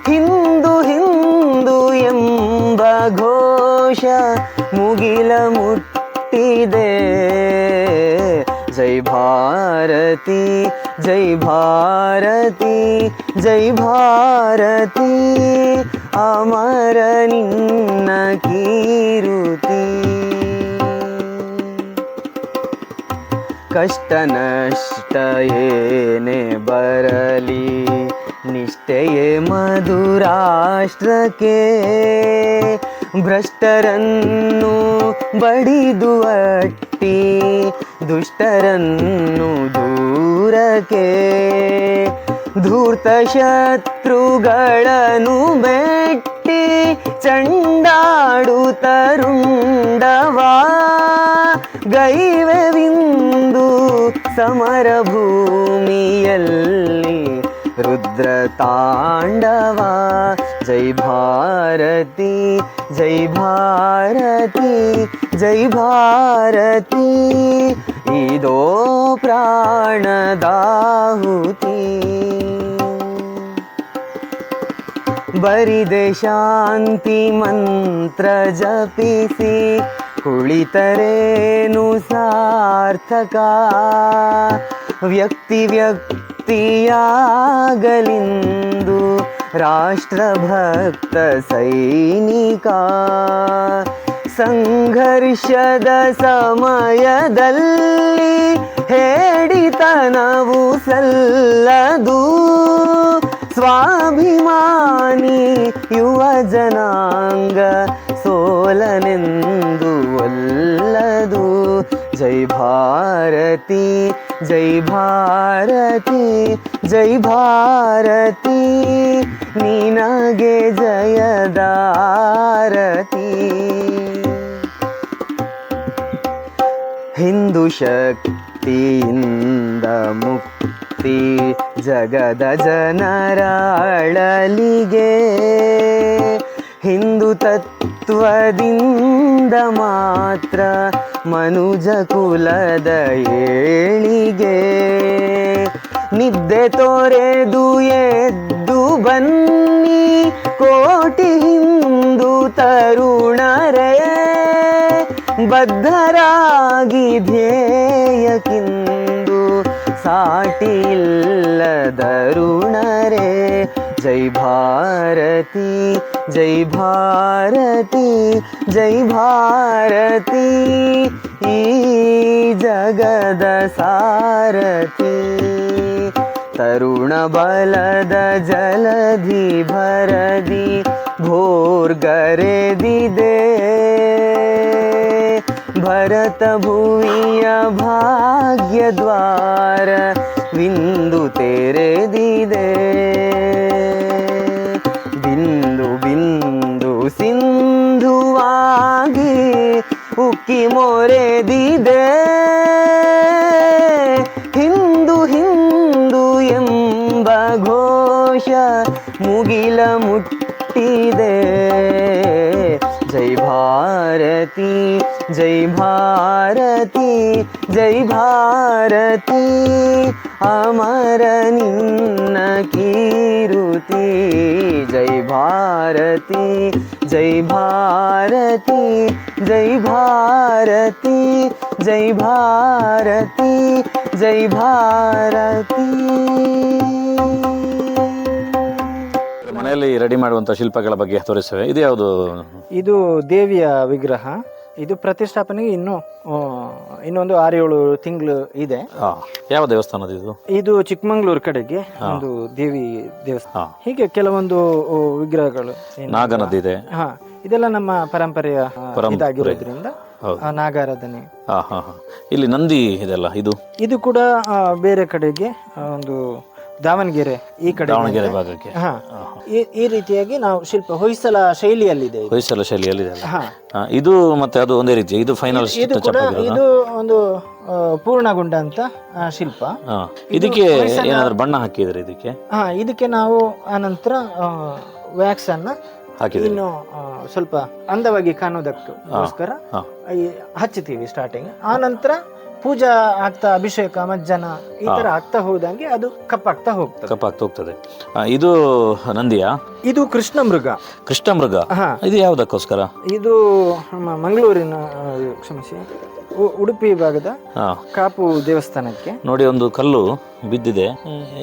ಹಿಂದು ಹಿಂದು ಎಂಬ ಘೋಷ ಮುಗಿಲ ಮುಟ್ಟಿದೆ. ಜೈ ಭಾರತಿ ಜೈ ಭಾರತಿ ಜೈ ಭಾರತಿ, ಅಮರ ನಿನ್ನ ಕೀರುತಿ. ಕಷ್ಟ ನಷ್ಟ ಏನೇ ಬರಲಿ ನಿಷ್ಠೆಯೇ ಮಧುರಾಷ್ಟ್ರಕ್ಕೆ. ಭ್ರಷ್ಟರನ್ನು ಬಡಿದು ಅಟ್ಟಿ ದುಷ್ಟರನ್ನು ದೂರಕ್ಕೆ. ಧೂರ್ತ ಶತ್ರುಗಳನ್ನು ಬೆಟ್ಟಿ ಚಂಡಾಡು ತರುಂಡವಾ. ಗೈವೆವಿಂದು ಸಮರ ಭೂಮಿಯಲ್ಲಿ ರುದ್ರ ತಾಂಡವ. ಜೈ ಭಾರತಿ ಜೈ ಭಾರತಿ ಜೈ ಭಾರತಿ, ಇದೋ ಪ್ರಾಣದಾಹುತಿ. ಬರಿದೆ ಶಾಂತಿ ಮಂತ್ರ ಜಪಿಸಿ ಕುಳಿತರೇನು ಸಾರ್ಥಕ. ವ್ಯಕ್ತಿ ವ್ಯಕ್ತಿಯಾಗಲಿಂದು ರಾಷ್ಟ್ರಭಕ್ತ ಸೈನಿಕ. ಸಂಘರ್ಷದ ಸಮಯದಲ್ಲಿ ಹೇಡಿತನವು ಸಲ್ಲದು. ಸ್ವಾಭಿಮಾನಿ ಯುವ ಜನಾಂಗ ಸೋಲನೆಂದು ಒಲ್ಲದು. ಜೈ ಭಾರತಿ ಜೈ ಭಾರತಿ ಜೈ ಭಾರತಿ, ನಿನಗೆ ಜಯದಾರತಿ. ಹಿಂದೂ ಶಕ್ತಿ ಭಕ್ತಿಯಿಂದ ಮುಕ್ತಿ ಜಗದ ಜನರ ಅಳಲಿಗೆ ಹಿಂದೂ ತತ್ವದಿಂದ ಮಾತ್ರ ಮನುಜ ಕುಲದ ಏಳಿಗೆ ನಿದ್ದೆ ತೊರೆದು ಎದ್ದು ಬನ್ನಿ ಕೋಟಿ ಹಿಂದೂ ತರುಣರೇ ಬದ್ಧರಾಗಿ ಧ್ಯೇಯಕ್ಕಿಂದು ಸಾಟಿ ಇಲ್ಲದರುಣರೇ ಜೈ ಭಾರತಿ ಜೈ ಭಾರತಿ ಜೈ ಭಾರತಿ ಈ ಜಗದ ಸಾರಥಿ ತರುಣ ಬಲದ ಜಲಧಿ ಭರದಿ ಭೋರ್ಗರೆದಿದೆ ಭರತ ಭುವಿಯ ಭಾಗ್ಯ ದ್ವಾರ ವಿಂದು ತೆರೆದಿದೆ ಬಿಂದು ಬಿಂದು ಸಿಂಧುವಾಗಿ ಉಕ್ಕಿ ಮೊರೆದಿದೆ ಹಿಂದೂ ಹಿಂದೂ ಎಂಬ ಘೋಷ ಮುಗಿಲ ಮುಟ್ಟಿದೆ ಜೈ ಭಾರತಿ ಜೈ ಭಾರತಿ ಜೈ ಭಾರತಿ ಅಮರ ನಿನ್ನ ಕೀರುತಿ ಜೈ ಭಾರತಿ ಜೈ ಭಾರತಿ ಜೈ ಭಾರತಿ ಜೈ ಭಾರತಿ ಜೈ ಭಾರತಿ. ಮನೆಯಲ್ಲಿ ರೆಡಿ ಮಾಡುವಂಥ ಶಿಲ್ಪಗಳ ಬಗ್ಗೆ ತೋರಿಸ್ತೇವೆ. ಇದು ಯಾವುದು? ಇದು ದೇವಿಯ ವಿಗ್ರಹ. ಇದು ಪ್ರತಿಷ್ಠಾಪನೆಗೆ ಇನ್ನೊಂದು 6-7 ತಿಂಗಳು ಇದೆ. ಯಾವ ದೇವಸ್ಥಾನದ ಇದು? ಇದು ಚಿಕ್ಕಮಂಗ್ಳೂರು ಕಡೆಗೆ ಒಂದು ದೇವಿ ದೇವಸ್ಥಾನ. ಹೀಗೆ ಕೆಲವೊಂದು ವಿಗ್ರಹಗಳು ನಾಗನದಿದೆ. ಇದೆಲ್ಲ ನಮ್ಮ ಪರಂಪರೆಯ ಇದಾಗಿರೋದ್ರಿಂದ ನಾಗಾರಾಧನೆ. ಇಲ್ಲಿ ನಂದಿ ಇದೆಲ್ಲ ಇದು ಕೂಡ ಬೇರೆ ಕಡೆಗೆ ಒಂದು ದಾವಣಗೆರೆ ಈ ಕಡೆ ದಾವಣಗೆರೆ ಭಾಗಕ್ಕೆ. ಈ ರೀತಿಯಾಗಿ ನಾವು ಶಿಲ್ಪ ಹೊಯ್ಸಳ ಶೈಲಿಯಲ್ಲಿದೆ. ಹೊಯ್ಸಳ ಶೈಲಿಯಲ್ಲಿ ಇದು ಮತ್ತೆ ಅದು ಒಂದೇ ರೀತಿ. ಇದು ಫೈನಲ್ ಇದು ಕೂಡ ಇದು ಒಂದು ಪೂರ್ಣಗೊಂಡ ಅಂತ ಶಿಲ್ಪ. ಇದಕ್ಕೆ ಏನಾದ್ರು ಬಣ್ಣ ಹಾಕಿದ್ರೆ ಇದಕ್ಕೆ ನಾವು ಆನಂತರ ವ್ಯಾಕ್ಸ್ ಅನ್ನ ಇನ್ನು ಸ್ವಲ್ಪ ಅಂದವಾಗಿ ಕಾಣೋದಕ್ಕೋಸ್ಕರ ಹಚ್ಚುತ್ತೀವಿ ಸ್ಟಾರ್ಟಿಂಗ್. ಆನಂತರ ಪೂಜಾ ಆಗ್ತಾ ಅಭಿಷೇಕ ಮಜ್ಜನ ಈ ತರ ಆಗ್ತಾ ಹೋದಂಗೆ ಅದು ಕಪ್ಪಾಗ್ತಾ ಹೋಗ್ತದೆ. ಇದು ನಂದಿಯಾ? ಇದು ಕೃಷ್ಣ ಮೃಗ. ಕೃಷ್ಣ ಮೃಗ ಇದು ಯಾವುದಕ್ಕೋಸ್ಕರ? ಇದು ನಮ್ಮ ಮಂಗಳೂರಿನ ಕ್ಷಮಿಸಿ ಉಡುಪಿ ಭಾಗದ ಕಾಪು ದೇವಸ್ಥಾನಕ್ಕೆ. ನೋಡಿ, ಒಂದು ಕಲ್ಲು ಬಿದ್ದಿದೆ.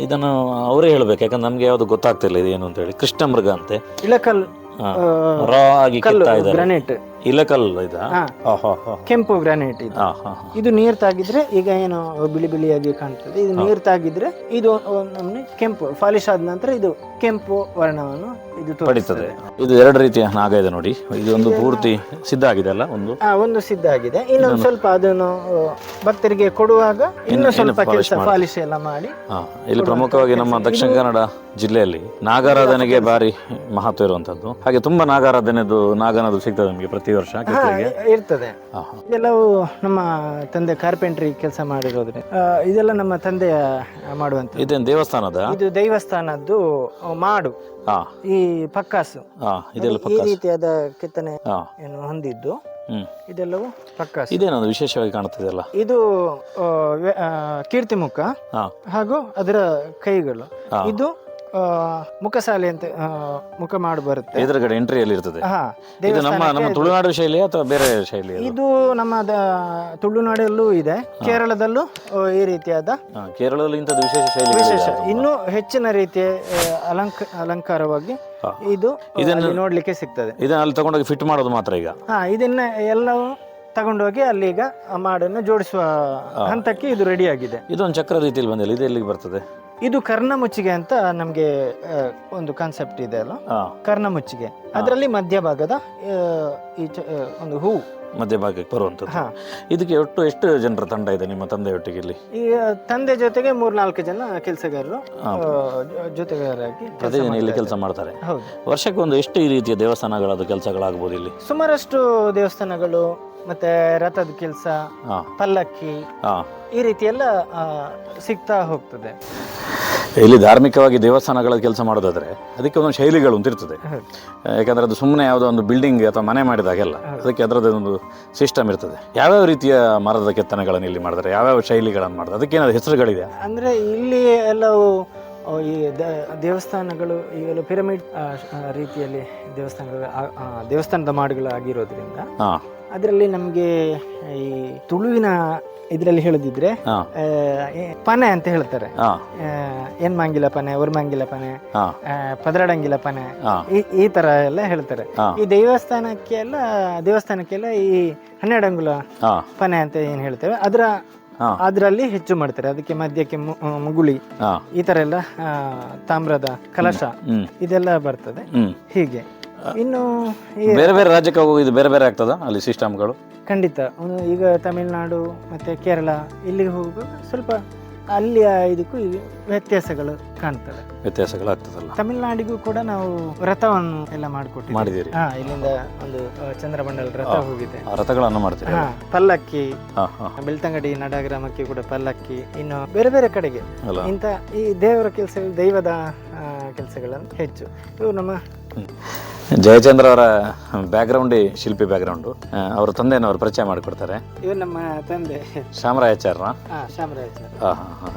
ಇದನ್ನು ಅವರೇ ಹೇಳ್ಬೇಕು, ಯಾಕಂದ್ರೆ ನಮ್ಗೆ ಯಾವ್ದು ಗೊತ್ತಾಗ್ತಿಲ್ಲ ಇದು ಏನು ಅಂತ ಹೇಳಿ. ಕೃಷ್ಣ ಮೃಗ ಅಂತೆ. ಇಳಕಲ್ ರಾ ಆಗಿ ಗ್ರಾನೈಟ್. ಇಲಕಲ್ ಕೆಂಪು ಗ್ರಾನೈಟ್ ಇದು. ಇದು ನೀರ್ ತಾಗಿದ್ರೆ ಈಗ ಏನು ಬಿಳಿ ಬಿಳಿಯಾಗಿ ಕಾಣ್ತದೆ. ಇದು ನೀರ್ ತಾಗಿದ್ರೆ ಇದು ನಮ್ಗೆ ಕೆಂಪು ಪಾಲಿಶ್ ಆದ ನಂತರ ಇದು ಕೆಂಪು ವರ್ಣವನ್ನು ಇದು ಪಡಿತದೆ. ಇದು 2 ರೀತಿಯ ನಾಗ ಇದೆ ನೋಡಿ. ಇದು ಒಂದು ಪೂರ್ತಿ ಸಿದ್ಧ ಆಗಿದೆ ಅಲ್ಲ? ಒಂದು ಸಿದ್ಧ ಆಗಿದೆ. ಇನ್ನೊಂದು ಸ್ವಲ್ಪ ಅದನ್ನು ಭಕ್ತರಿಗೆ ಕೊಡುವಾಗ ಇನ್ನು ಸ್ವಲ್ಪ ಕೆಲಸ ಪಾಲಿಶ್ ಎಲ್ಲ ಮಾಡಿ. ಇಲ್ಲಿ ಪ್ರಮುಖವಾಗಿ ನಮ್ಮ ದಕ್ಷಿಣ ಕನ್ನಡ ಜಿಲ್ಲೆಯಲ್ಲಿ ನಾಗಾರಾಧನೆಗೆ ಭಾರಿ ಮಹತ್ವ ಇರುವಂತದ್ದು. ಹಾಗೆ ತುಂಬಾ ನಾಗನದು ಸಿಗ್ತದೆ ನಮಗೆ ಪ್ರತಿ ವರ್ಷ ಇರ್ತದೆ. ಇದೆಲ್ಲವೂ ನಮ್ಮ ತಂದೆ ಕಾರ್ಪೆಂಟ್ರಿ ಕೆಲಸ ಮಾಡಿರೋದ್ರೆ ಇದೆಲ್ಲ ನಮ್ಮ ತಂದೆಯ ಮಾಡುವಂತ. ಇದೇನು ದೇವಸ್ಥಾನದ? ಇದು ದೇವಸ್ಥಾನದ್ದು ಮಾಡು. ಈ ಪಕ್ಕಾಸು ಈ ರೀತಿಯಾದ ಕೆತ್ತನೆ ಹೊಂದಿದ್ದು ಇದೆಲ್ಲವೂ ಪಕ್ಕಾಸು. ಇದೇನದು ವಿಶೇಷವಾಗಿ ಕಾಣುತ್ತಿದೆಯಲ್ಲ? ಇದು ಕೀರ್ತಿಮುಖ ಹಾಗೂ ಅದರ ಕೈಗಳು. ಇದು ಮುಖಸಾಲೆ ಅಂತ ಮುಖ ಮಾಡಿ ಬರುತ್ತೆ. ಎದುರುಗಡೆ ಎಂಟ್ರಿಯಲ್ಲಿ ಇರ್ತದೆ. ಇದು ನಮ್ಮ ತುಳುನಾಡು ಶೈಲಿ ಅಥವಾ ಬೇರೆ ಶೈಲಿ? ಇದು ನಮ್ಮ ತುಳುನಾಡಲ್ಲೂ ಇದೆ, ಕೇರಳದಲ್ಲೂ ಈ ರೀತಿಯಾದ. ಕೇರಳದಲ್ಲಿ ಇಂಥದ್ದು ವಿಶೇಷ ಶೈಲಿ, ವಿಶೇಷ ಇನ್ನೂ ಹೆಚ್ಚಿನ ರೀತಿಯ ಅಲಂಕಾರವಾಗಿ ಇದು ಇದನ್ನು ನೋಡ್ಲಿಕ್ಕೆ ಸಿಗ್ತದೆ. ಇದನ್ನ ಅಲ್ಲಿ ತಗೊಂಡೋಗಿ ಫಿಟ್ ಮಾಡೋದು ಮಾತ್ರ ಈಗ? ಇದನ್ನ ಎಲ್ಲವೂ ತಗೊಂಡೋಗಿ ಅಲ್ಲಿ ಈಗ ಮಾಡನ್ನು ಜೋಡಿಸುವ ಹಂತಕ್ಕೆ ಇದು ರೆಡಿ ಆಗಿದೆ. ಇದೊಂದು ಚಕ್ರ ರೀತಿಯಲ್ಲಿ ಬಂದಿಲ್ಲ, ಇದು ಎಲ್ಲಿಗೆ ಬರ್ತದೆ? ಇದು ಕರ್ಣಮುಚ್ಚಿಗೆ ಅಂತ ನಮ್ಗೆ ಒಂದು ಕಾನ್ಸೆಪ್ಟ್ ಇದೆ ಅಲ್ಲ, ಕರ್ಣಮುಚ್ಚಿಗೆ. ಅದರಲ್ಲಿ ಮಧ್ಯಭಾಗದ ಈ ಒಂದು ಹೂ ಮಧ್ಯಭಾಗಕ್ಕೆ ಬರುವಂಥದ್ದು. ಹಾ. ಇದಕ್ಕೆ ಒಟ್ಟು ಎಷ್ಟು ಜನರ ತಂಡ ಇದೆ ನಿಮ್ಮ ತಂದೆಯೊಟ್ಟಿಗೆ ಇಲ್ಲಿ? ಈಗ ತಂದೆ ಜೊತೆಗೆ 3-4 ಜನ ಕೆಲಸಗಾರರು ಜೊತೆಗಾರರಾಗಿ ಪ್ರತಿದಿನ ಇಲ್ಲಿ ಕೆಲಸ ಮಾಡ್ತಾರೆ. ಹೌದು. ವರ್ಷಕ್ಕೆ ಒಂದು ಎಷ್ಟು ಈ ರೀತಿಯ ದೇವಸ್ಥಾನಗಳದ್ದು ಕೆಲಸಗಳಾಗ್ಬೋದು ಇಲ್ಲಿ? ಸುಮಾರಷ್ಟು ದೇವಸ್ಥಾನಗಳು ಮತ್ತೆ ರಥದ ಕೆಲಸ, ಹಾ. ಪಲ್ಲಕ್ಕಿ, ಹಾ. ಈ ರೀತಿ ಎಲ್ಲ ಸಿಗ್ತಾ ಹೋಗ್ತದೆ. ಇಲ್ಲಿ ಧಾರ್ಮಿಕವಾಗಿ ದೇವಸ್ಥಾನಗಳ ಕೆಲಸ ಮಾಡೋದಾದ್ರೆ ಅದಕ್ಕೆ ಒಂದು ಶೈಲಿಗಳು ಅಂತ ಇರ್ತದೆ. ಯಾಕಂದ್ರೆ ಅದು ಸುಮ್ಮನೆ ಯಾವುದೋ ಒಂದು ಬಿಲ್ಡಿಂಗ್ ಅಥವಾ ಮನೆ ಮಾಡಿದಾಗೆಲ್ಲ ಅದಕ್ಕೆ ಅದರದ್ದು ಒಂದು ಸಿಸ್ಟಮ್ ಇರ್ತದೆ. ಯಾವ್ಯಾವ ರೀತಿಯ ಮರದ ಕೆತ್ತನೆಗಳನ್ನು ಇಲ್ಲಿ ಮಾಡ್ತಾರೆ, ಯಾವ್ಯಾವ ಶೈಲಿಗಳನ್ನು ಮಾಡ್ತಾರೆ, ಅದಕ್ಕೆ ಏನಾದ್ರು ಹೆಸರುಗಳಿದೆ? ಅಂದ್ರೆ ಇಲ್ಲಿ ಎಲ್ಲವೂ ಈ ದೇವಸ್ಥಾನಗಳು ಇವೆಲ್ಲ ಪಿರಮಿಡ್ ರೀತಿಯಲ್ಲಿ ದೇವಸ್ಥಾನದ ಮಾಡುಗಳು ಆಗಿರೋದ್ರಿಂದ ಅದರಲ್ಲಿ ನಮಗೆ ಈ ತುಳುವಿನ ಇದರಲ್ಲಿ ಹೇಳದಿದ್ರೆ ಪನೆ ಅಂತ ಹೇಳ್ತಾರೆ. ಏನ್ಮಾಂಗಿಲ ಪನೆ, ಒರ್ಮಾಂಗಿಲ ಪನೆ, ಪದರಡಂಗಿಲ ಪನೆ, ಈ ತರ ಎಲ್ಲ ಹೇಳ್ತಾರೆ. ಈ ದೇವಸ್ಥಾನಕ್ಕೆಲ್ಲ ಈ 12 ಅಂಗುಲ ಪನೆ ಅಂತ ಏನ್ ಹೇಳ್ತೇವೆ ಅದರಲ್ಲಿ ಹೆಚ್ಚು ಮಾಡ್ತಾರೆ. ಅದಕ್ಕೆ ಮಧ್ಯಕ್ಕೆ ಮುಗುಳಿ, ಈ ತರ ಎಲ್ಲ ತಾಮ್ರದ ಕಲಶ ಇದೆಲ್ಲ ಬರ್ತದೆ. ಹೀಗೆ ಇನ್ನು ಬೇರೆ ಬೇರೆ ರಾಜ್ಯಕ್ಕೆ ಹೋಗೋದು ಬೇರೆ ಬೇರೆ ಆಗ್ತದ ಅಲ್ಲಿ ಸಿಸ್ಟಮ್ಗಳು? ಖಂಡಿತ. ಈಗ ತಮಿಳುನಾಡು ಮತ್ತೆ ಕೇರಳ ಇಲ್ಲಿಗೆ ಹೋಗುವಾಗ ಸ್ವಲ್ಪ ಅಲ್ಲಿಯ ಇದಕ್ಕೂ ವ್ಯತ್ಯಾಸಗಳು ಕಾಣ್ತವೆ. ವ್ಯತ್ಯಾಸಗಳಾಗ್ತದಲ್ಲ. ತಮಿಳುನಾಡಿಗೂ ಕೂಡ ನಾವು ರಥವನ್ನು ಎಲ್ಲ ಮಾಡಿದ್ದೀರಿ. ಇಲ್ಲಿಂದ ಒಂದು ಚಂದ್ರಮಂಡಲ ರಥ ಹೋಗಿದೆ. ರಥಗಳನ್ನು ಮಾಡ್ತೀರಿ. ಪಲ್ಲಕ್ಕಿ, ಬೆಳ್ತಂಗಡಿ ನಡಗ್ರಾಮಕ್ಕೆ ಕೂಡ ಪಲ್ಲಕ್ಕಿ, ಇನ್ನು ಬೇರೆ ಬೇರೆ ಕಡೆಗೆ ಇಂಥ ಈ ದೇವರ ಕೆಲಸ, ದೈವದ ಕೆಲಸಗಳನ್ನು ಹೆಚ್ಚು. ಇವು ನಮ್ಮ ಜಯಚಂದ್ರ ಅವರ ಬ್ಯಾಕ್ಗ್ರೌಂಡ್ ಶಿಲ್ಪಿ ಬ್ಯಾಕ್ಗ್ರೌಂಡು. ಅವರ ತಂದೆಯವರು ಪರಿಚಯ ಮಾಡಿಕೊಡ್ತಾರೆ. ಇವರು ನಮ್ಮ ತಂದೆ ಶಾಮರಾಯಾಚಾರ್ಯ.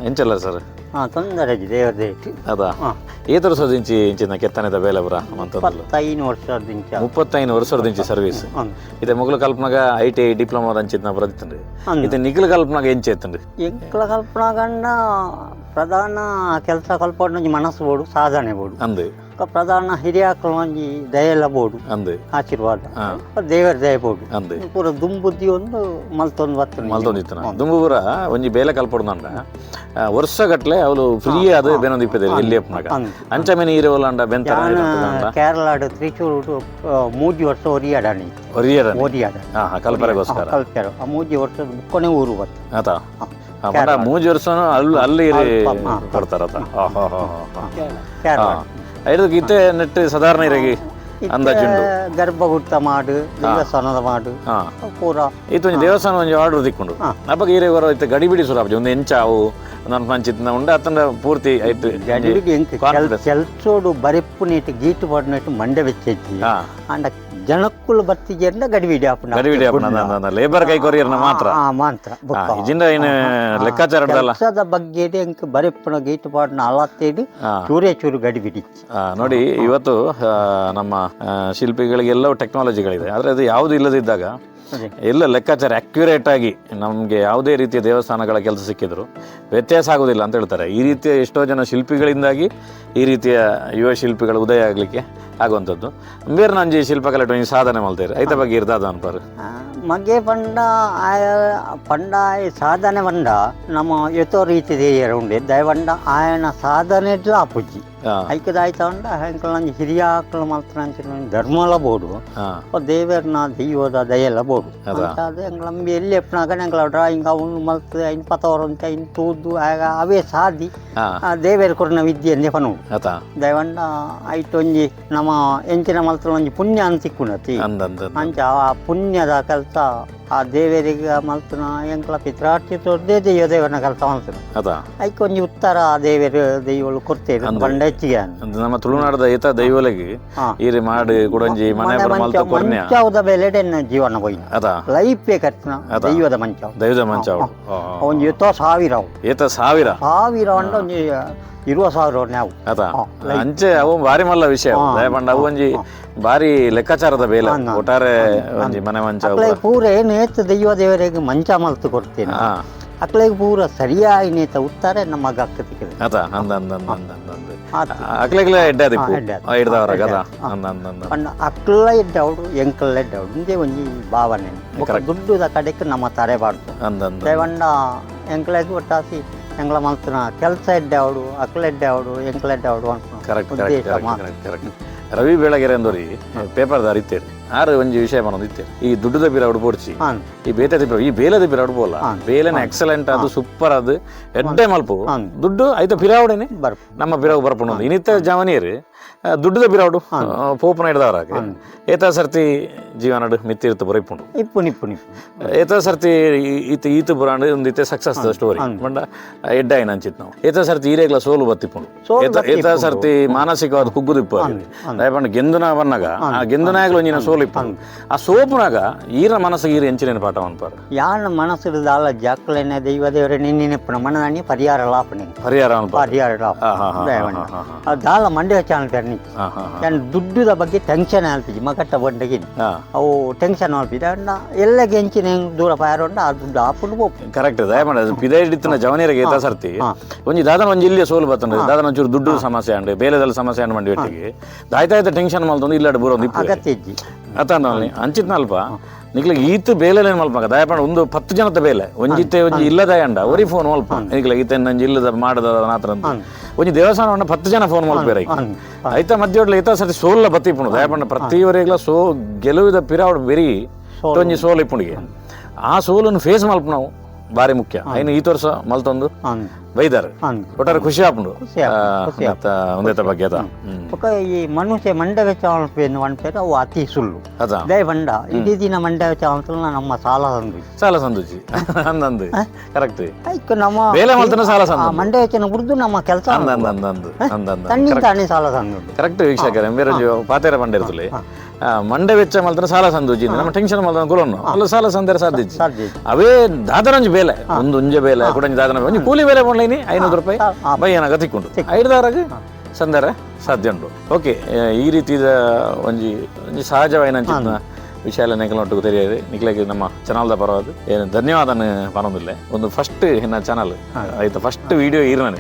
ಎಂಚಲ್ಲ ಸರ್? ತೊಂದರೆ ದೇವರದೇ ಅದಾ ಏತರ ವರ್ಷದಿಂಚಿ ಇಂಚಿನ ಕೆತ್ತನೆದ ಬೇಲಪುರ 35 ವರ್ಷದಿಂಚಿ ಸರ್ವೀಸ್ ಇದೆ. ಮೊಗಲು ಕಲ್ಪನಾಗ ITI ಡಿಪ್ಲೊಮಾದ ಅಂಚಿನ ಬರದಿತ್ತಂಡ್ರಿ. ಇದು ನಿಖಿಲ ಕಲ್ಪನಾಗ ಎಂಚ ಎತ್ತಂಡ್ರಿ? ಎಂಕ್ಲ ಕಲ್ಪನಾಗಣ್ಣ ಪ್ರಧಾನ ಕೆಲಸ ಕಲ್ಪೊಂಡು ಮನಸ್ಸು ಬೋಡು, ಸಾಧನೆ ಬೋಡು ಅಂದು ಪ್ರಧಾನ ಹಿರಿಯಾಕಲು ಒಂಜಿ ದಯೆಲ್ಲ ಬೋಡು, ಅಂದು ಆಶೀರ್ವಾದ ದೇವರ ದಯ ಬೋಡು ಅಂದು ಪೂರ ದುಂಬುದ್ದಿ ಒಂದು ಮಲ್ತೊಂದಿತ್ತನ ದುಂಬು ಪೂರ ಒಂಜಿ ಬೇಲೆ ಕಲ್ಪೊಡ್ದಂಡ ವರ್ಷ ಗಟ್ಲೆ ಅವಳು ಫ್ರೀ ಅದು ಬೇನೊಂದು ಇಪ್ಪದೆ ಇಲ್ಲಿ ಅಪ್ಪನಾಗ ಅಂಚಮೇನೆ ಇರೋಲಂಡ ಬೆಂತ ಕೇರಳಾಡು ತ್ರಿಚೂರು 3 ವರ್ಷ ಒರಿಯಾಡಾಣಿ ಕಲ್ಪರೆಗೋಸ್ಕರ ಕಲ್ಪೆರ 3 ವರ್ಷದ ಬುಕ್ಕನೆ ಊರು ಬತ್ತ ಆತ 3 ವರ್ಷ ಅಲ್ಲಿ ಕೊಡ್ತಾರತ. ಐದಕ್ಕೆ ಇತ್ತೆ ನೆಟ್ಟು ಸಾಧಾರಣ ಇರಗಿ ಅಂದಾಜುಂಡು ಗರ್ಭಗುಟ್ಟ ಮಾಡು, ದೇವಸ್ಥಾನದ ಮಾಡು ಪೂರ ಇತ್ತು ಒಂಜಿ ದೇವಸ್ಥಾನ ಒಂಜಿ ಆರ್ಡರ್ ದಿಕ್ಕೊಂಡು ಅಪ್ಪ ಈರೆ ಬರೋ ಇತ್ತೆ ಗಡಿಬಿಡಿ ಸುರಾಪ್ಜಿ ಒಂದು ಎಂಚಾವು ನನ್ನ ಪಂಚಿತ್ನ ಉಂಡ ಅತ್ತಂಡ ಪೂರ್ತಿ ಆಯ್ತು ಗಡಿಬಿಡಿ ಕೆಲ್ಸೋಡು ಬರೆಪ್ಪು ನೀಟ್ ಗೀಟು ಪಡ್ನಟ್ಟು ಮಂಡೆ ಬೆಚ್ಚೆಜ್ಜಿ ಅಂಡ ಜನಕ್ಕುಲು ಬತ್ತಿಗೆ ಗಡಿಬಿಡಿ ಆಪನ ಲೇಬರ್ ಕೈ ಕೊರಿಯರ್ನ ಮಾತ್ರ ಇಜಿಂದ ಏನು ಲೆಕ್ಕಾಚಾರ ಕೆಲಸದ ಬಗ್ಗೆ ಎಂಕ್ ಬರೆಪ್ಪನ ಗೀಟು ಪಾಡ್ನ ಅಲತ್ತೇಡಿ ಚೂರೇ ಚೂರು ಗಡಿಬಿಡಿ. ನೋಡಿ ಇವತ್ತು ನಮ್ಮ ಶಿಲ್ಪಿಗಳಿಗೆಲ್ಲವೂ ಟೆಕ್ನಾಲಜಿಗಳಿದೆ, ಆದರೆ ಅದು ಯಾವುದು ಇಲ್ಲದಿದ್ದಾಗ ಎಲ್ಲ ಲೆಕ್ಕಾಚಾರ ಅಕ್ಯುರೇಟ್ ಆಗಿ ನಮಗೆ ಯಾವುದೇ ರೀತಿಯ ದೇವಸ್ಥಾನಗಳ ಕೆಲಸ ಸಿಕ್ಕಿದ್ರು ವ್ಯತ್ಯಾಸ ಆಗೋದಿಲ್ಲ ಅಂತ ಹೇಳ್ತಾರೆ. ಈ ರೀತಿಯ ಎಷ್ಟೋ ಜನ ಶಿಲ್ಪಿಗಳಿಂದಾಗಿ ಈ ರೀತಿಯ ಯುವ ಶಿಲ್ಪಿಗಳ ಉದಯ ಆಗಲಿಕ್ಕೆ ಆಗುವಂಥದ್ದು. ಬೇರೆ ನಂಜಿ ಶಿಲ್ಪಕಲೆ ಸಾಧನೆ ಮಾಡ್ತಾರೆ ಐತ ಬಗ್ಗೆ ಇರ್ದಾದ ಅನ್ಪಾರು ಮಗೆ ಪಂಡ ಸಾಧನೆ ಬಂಡ ನಮ್ಮ ಎತ್ತೋ ರೀತಿ ಉಂಡೆ ದಯವಂಡ ಆಯನ ಸಾಧನೆ ಆಪುಜ್ಜಿ ಐಕದಾಯ್ತ ಉಂಡ ಹೆಂಕಲ್ ಹಿರಿಯಾಕಲು ಮಾತ್ರ ಧರ್ಮಲ ಬೋಡು ದೇವರನ ದೈವದ ದಯೆಲ್ಲ ಬೋಡು ಅದು ಎಂಗ್ಲಂಬಿ ಎಲ್ಲಿ ಎಪ್ಪನಾಗ ಎಂಗ್ಲ ಡ್ರಾಯಿಂಗ್ ಅವನು ಮಲ್ತು ಐನ್ ಪತವರಂತ ಐನ್ ತೂದು ಅವೇ ಸಾಧಿ ದೇವರ ಕೊರನ ವಿದ್ಯೆಂದೇ ಪನು ದಯವಂಡ ಐಟೊಂಜಿ ನಮ್ಮ ಎಂಚಿನ ಮಲ್ತು ಒಂಜಿ ಪುಣ್ಯ ಅನ್ಸಿಕ್ಕುನತಿ ಅಂಚ ಆ ಪುಣ್ಯದ ಕೆಲಸ ಆ ದೇವರಿಗೆ ಮಲ್ತನ ಎಂಕ್ಲ ಪಿತ್ರಾರ್ಚಿ ತೋರ್ದೇ ದೇವನ ಕೆಲಸ ಮಲ್ತನ ಐಕ್ ಒಂಜಿ ಉತ್ತರ ದೇವರ ದೈವಗಳು ಕೊಡ್ತೇವೆ ಬಂಡ ಹೆಚ್ಚಿಗೆ ನಮ್ಮ ತುಳುನಾಡದ ಈತ ದೈವಲಿಗೆ ಈರಿ ಮಾಡಿ ಕುಡಂಜಿ ಮನೆ ಮಂಚದ ಬೆಲೆ ಜೀವನ ಹೋಯ್ತು ಲೈಫ್ ಖರ್ಚಿನ ದೈವದ ಮಂಚ ಒಂಜಿ ಎತ್ತೋ ಸಾವಿರ ಅಂಡ ಒಂಜಿ 20,000 ನಾವು ಅಂಚೆ ಅವು ಬಾರಿ ಮಲ್ಲ ವಿಷಯ ದಯಪಂಡ ಅವು ಒಂಜಿ ಬಾರಿ ಲೆಕ್ಕಾಚಾರದ ಬೇಲೆ ಒಟ್ಟಾರೆ ಒಂಜಿ ಮನೆ ಮಂಚ ಪೂರ ನೇತ ದೇವರಿಗೆ ಮಂಚ ಮಲ್ತು ಕೊಡ್ತೇನೆ ಅಕ್ಲೆಗೆ ಪೂರ ಸರಿಯಾಗಿ ನೇತ ಉತ್ತಾರೆ ನಮ್ಮ ಅಕ್ಕತಿಗೆ ಅಕ್ಲೆಗ್ಲೇ ಎಡ್ಡಾದಿಪ್ಪು ಅಕ್ಲ ಎಡ್ಡವಡು ಎಂಕಲ್ ಎಡ್ಡವಡು ಇಂದೇ ಒಂಜಿ ಭಾವನೆ ದುಡ್ಡುದ ಕಡೆಗೆ ನಮ್ಮ ತರೆಬಾರ್ದು ದಯವಂಡ ಎಂಕ್ಲೆಗೆ ಒಟ್ಟಾಸಿ ಎಂಗ್ಲ ಮಲ್ತನ ಕೆಲಸ ಎಡ್ಡವಡು ಅಕ್ಲ ಎಡ್ಡವಡು ಎಂಕ್ಲ ಎಡ್ಡವಡು ಕರೆಕ್ಟ್. ರವಿ ಬೆಳಗೆರೆ ಅಂದೋರಿ ಪೇಪರ್ದ ಅರಿತೇರಿ ಆರು ಒಂಜಿ ವಿಷಯ ಬರೋದಿತ್ತೆ ಈ ದುಡ್ಡುದ ಪಿರಾವಡು ಪೋಡ್ಚಿ ಹಾಂ ಈ ಬೇತೆ ಪಿರಾವ್ ಈ ಬೇಲದ ಪಿರಾವಡು ಬೋಲ ಬೇಲೆನ ಎಕ್ಸಲೆಂಟ್ ಅದು ಸೂಪರ್ ಅದು ಎಡ್ಡೆ ಮಲ್ಪು ದುಡ್ಡು ಐತ ಪಿರಾವಡೇನೆ ನಮ್ಮ ಪಿರಾವು ಬರ್ಪುಂಡು ಇನ್ನಿತ್ತ ಜವನಿಯರು ದುಡ್ಡುದ ಪಿರಾವಡು ಪೋಪನ ಹಿಡ್ದವರಾಗ ಏತ ಸರ್ತಿ ಜೀವನಡು ಮಿತ್ತಿರ್ತು ಬರೈಪುಂಡು ಇಪ್ಪುನಿ ಇಪ್ಪುನಿ ಏತ ಸರ್ತಿ ಈತ ಬುರಾಂಡ್ ಒಂದು ಇತ್ತೆ ಸಕ್ಸಸ್ ಸ್ಟೋರಿ ಬಂಡ ಎಡ್ಡ ಏನ್ ಅಂಚಿತ್ ನಾವು ಏತ ಸರ್ತಿ ಈರೇಗ್ಲ ಸೋಲು ಬತ್ತಿಪ್ಪುಂಡು ಏತ ಸರ್ತಿ ಮಾನಸಿಕವಾದ ಕುಗ್ಗುದಿಪ್ಪ ದಯಪಂಡ ಗೆಂದುನ ಬನ್ನಾಗ ಆ ಗೆಂದುನಾಗ್ಲ ಒಂಜಿನ ಸೋಲು ಇಪ್ಪುಂಡು ಆ ಸೋಪುನಾಗ ಈರ ಮನಸ್ಸಿಗೆ ಈರ ಎಂಚಿನ ಪಾಠ ಅನ್ಪಾರು ಯಾನ ಮನಸ್ಸು ದಾಲ ಜಾಕ್ಲೆನೆ ದೈವ ದೇವರೇ ನಿನ್ನೆಪ್ಪನ ಮನದಾನಿ ಪರಿಹಾರ ಲಾಪನೆ ಪರಿಹಾರ ಅನ್ಪ ಪರಿಹಾರ ಲಾಪ ದಾಲ ಮಂಡ್ಯ ಚಾನಲ್ ತೆರ್ನಿ ನಾನು ದುಡ್ಡುದ ಬಗ್ಗೆ ಟೆನ್ಷನ್ ಆಲ್ಪಿಜಿ ಮಗಟ್ಟ ಬಂಡಗಿನಿ ಅವು ಟೆನ್ಷನ್ ಆಲ್ಪಿದ ಎಲ್ಲಗೆ ಹೆಂಚಿನ ದೂರ ಪಾಯರೋಂಡ ಆ ದುಡ್ಡು ಆಪುಂಡು ಹೋಗ್ತು ಕರೆಕ್ಟ್ ದಯಮಾಡ ಪಿದ ಹಿಡಿತಿನ ಜವನಿಯರಿಗೆ ಏತ ಸರ್ತಿ ಒಂಜಿ ದಾದನ ಒಂಜಿ ಇಲ್ಲಿಯ ಸೋಲು ಬತ್ತಂಡ್ರೆ ದಾದನ ಒಂಚೂರು ದುಡ್ಡು ಸಮಸ್ಯೆ ಅಂಡ್ ಬೇಲೆದಲ್ಲಿ ಸಮಸ್ಯೆ ಅಂಡ್ ಮಂಡಿ ಒಟ್ಟಿಗೆ ದಾಯ್ತಾಯ್ತ ಟೆನ್ಷನ್ ಮಲ್ತೊಂದು ಇಲ್ಲಾಡು ಬರೋದು ಅಗತ್ಯ ಇಜ್ಜಿ ಅತನಲ್ಲಿ ಅಂಚಿತ್ನಲ್ಪ ನಿಕ್ಲಿಗೆ ಈತು ಬೇಲೆಲೇನು ಮಲ್ಪಾಗ ದಯಪಂಡ ಒಂದು 10 ಜನದ ಬೇಲೆ ಒಂಜಿತ್ತೆ ಒಂಜಿ ಇಲ್ಲದ ಅಂಡ ಒರಿ ಫೋನ್ ಮಲ್ಪ ನಿಕ್ಲಿಗೆ ಈತ ನಂಜಿ ಇಲ್ಲದ ಮಾಡದ ನಾತ್ರ ಅಂತ ಒಂಜಿ ದೇವಸ್ಥಾನ 10 ಜನ ಫೋನ್ ಮಲ್ಪೇರ ಐತ ಮಧ್ಯ ಈತ ಸರ್ತಿ ಸೋಲ್ಲ ಬತ್ತಿಪ್ಪುಂಡು ದಯಪಂಡ ಪ್ರತಿಯವರೆಗ್ಲ ಗೆಲುವಿದ ಪಿರಾವಡು ಬೆರಿ ಒಂಜಿ ಸೋಲು ಇಪ್ಪುಂಡಿಗೆ ಆ ಸೋಲನ್ನು ಫೇಸ್ ಮಲ್ಪ ನಾವು ಬಾರಿ ಮುಖ್ಯ ಐನು ಈ ವರ್ಷ ಮಲ್ತೊಂದು ಬೈದಾರ ಒಟ್ಟಾರೆ ಖುಷಿ ಆಪುಂಡು ಒಂದೇತ ಬಗ್ಗೆ ಅದ ಈ ಮನುಷ್ಯ ಮಂಡವೆ ಚಾವಲ್ಪೇನು ಅನ್ಪೇರು ಅವು ಅತಿ ಸುಳ್ಳು ದಯ ಬಂಡ ಇಡೀ ದಿನ ಮಂಡವೆ ಚಾವಲ್ ನಮ್ಮ ಸಾಲ ಸಂದುಜಿ ಅಂದಂದು ಕರೆಕ್ಟ್ ನಮ್ಮ ಬೇಲೆ ಮಲ್ತನ ಸಾಲ ಸಂದು ಮಂಡವೆ ಚೆನ್ನ ಕುಡ್ದು ನಮ್ಮ ಕೆಲಸ ತನ್ನಿಂದ ತಾನೇ ಸಾಲ ಸಂದು ಕರೆಕ್ಟ್ ವೀಕ್ಷಕರೇ ಬೇರೆ ಪಾತೇರ ಬಂಡ ಇರ್ತಲೆ ಮಂಡೆ ವೆಚ್ಚ ಮಲ್ತನ ಸಾಲ ಸಂದುಜಿ ನಮ್ಮ ಟೆನ್ಷನ್ ಮಲ್ತನ ಕುಲನ್ನು ಅಲ್ಲ ಸಾಲ ಸಂದೇರ ಸಾಧ್ಯ ಅವೇ ದಾದರಂಜಿ ಬೇಲೆ ಒಂದು ಉಂಜೆ ಬೇಲೆ ಕುಡಂಜಿ ದಾದನ ಒಂಜಿ ಕೂಲಿ ಬೇಲೆ ಕೊಂಡ್ಲೈನಿ 500 ರೂಪಾಯಿ ಬಯ್ಯನಾಗ ತಿಕ್ಕೊಂಡು 5 ಸಂದೇರ ಸಾಧ್ಯ ಉಂಟು ಓಕೆ ಈ ರೀತಿಯ ಒಂಜಿ ಸಹಜವಾಯಿನ ವಿಷಯ ನೆಕ್ಲೊಟ್ಟಿಗೆ ತೆರೆಯದೆ ನಿಕ್ಲಾಗಿ ನಮ್ಮ ಚಾನಲ್ದ ಪರವಾದ ಏನು ಧನ್ಯವಾದ ಪರೊಂದಿಲ್ಲ ಒಂದು ಫಸ್ಟ್ ಇನ್ನ ಚಾನಲ್ ಆಯ್ತು ಫಸ್ಟ್ ವಿಡಿಯೋ ಇರ್ನಾನೆ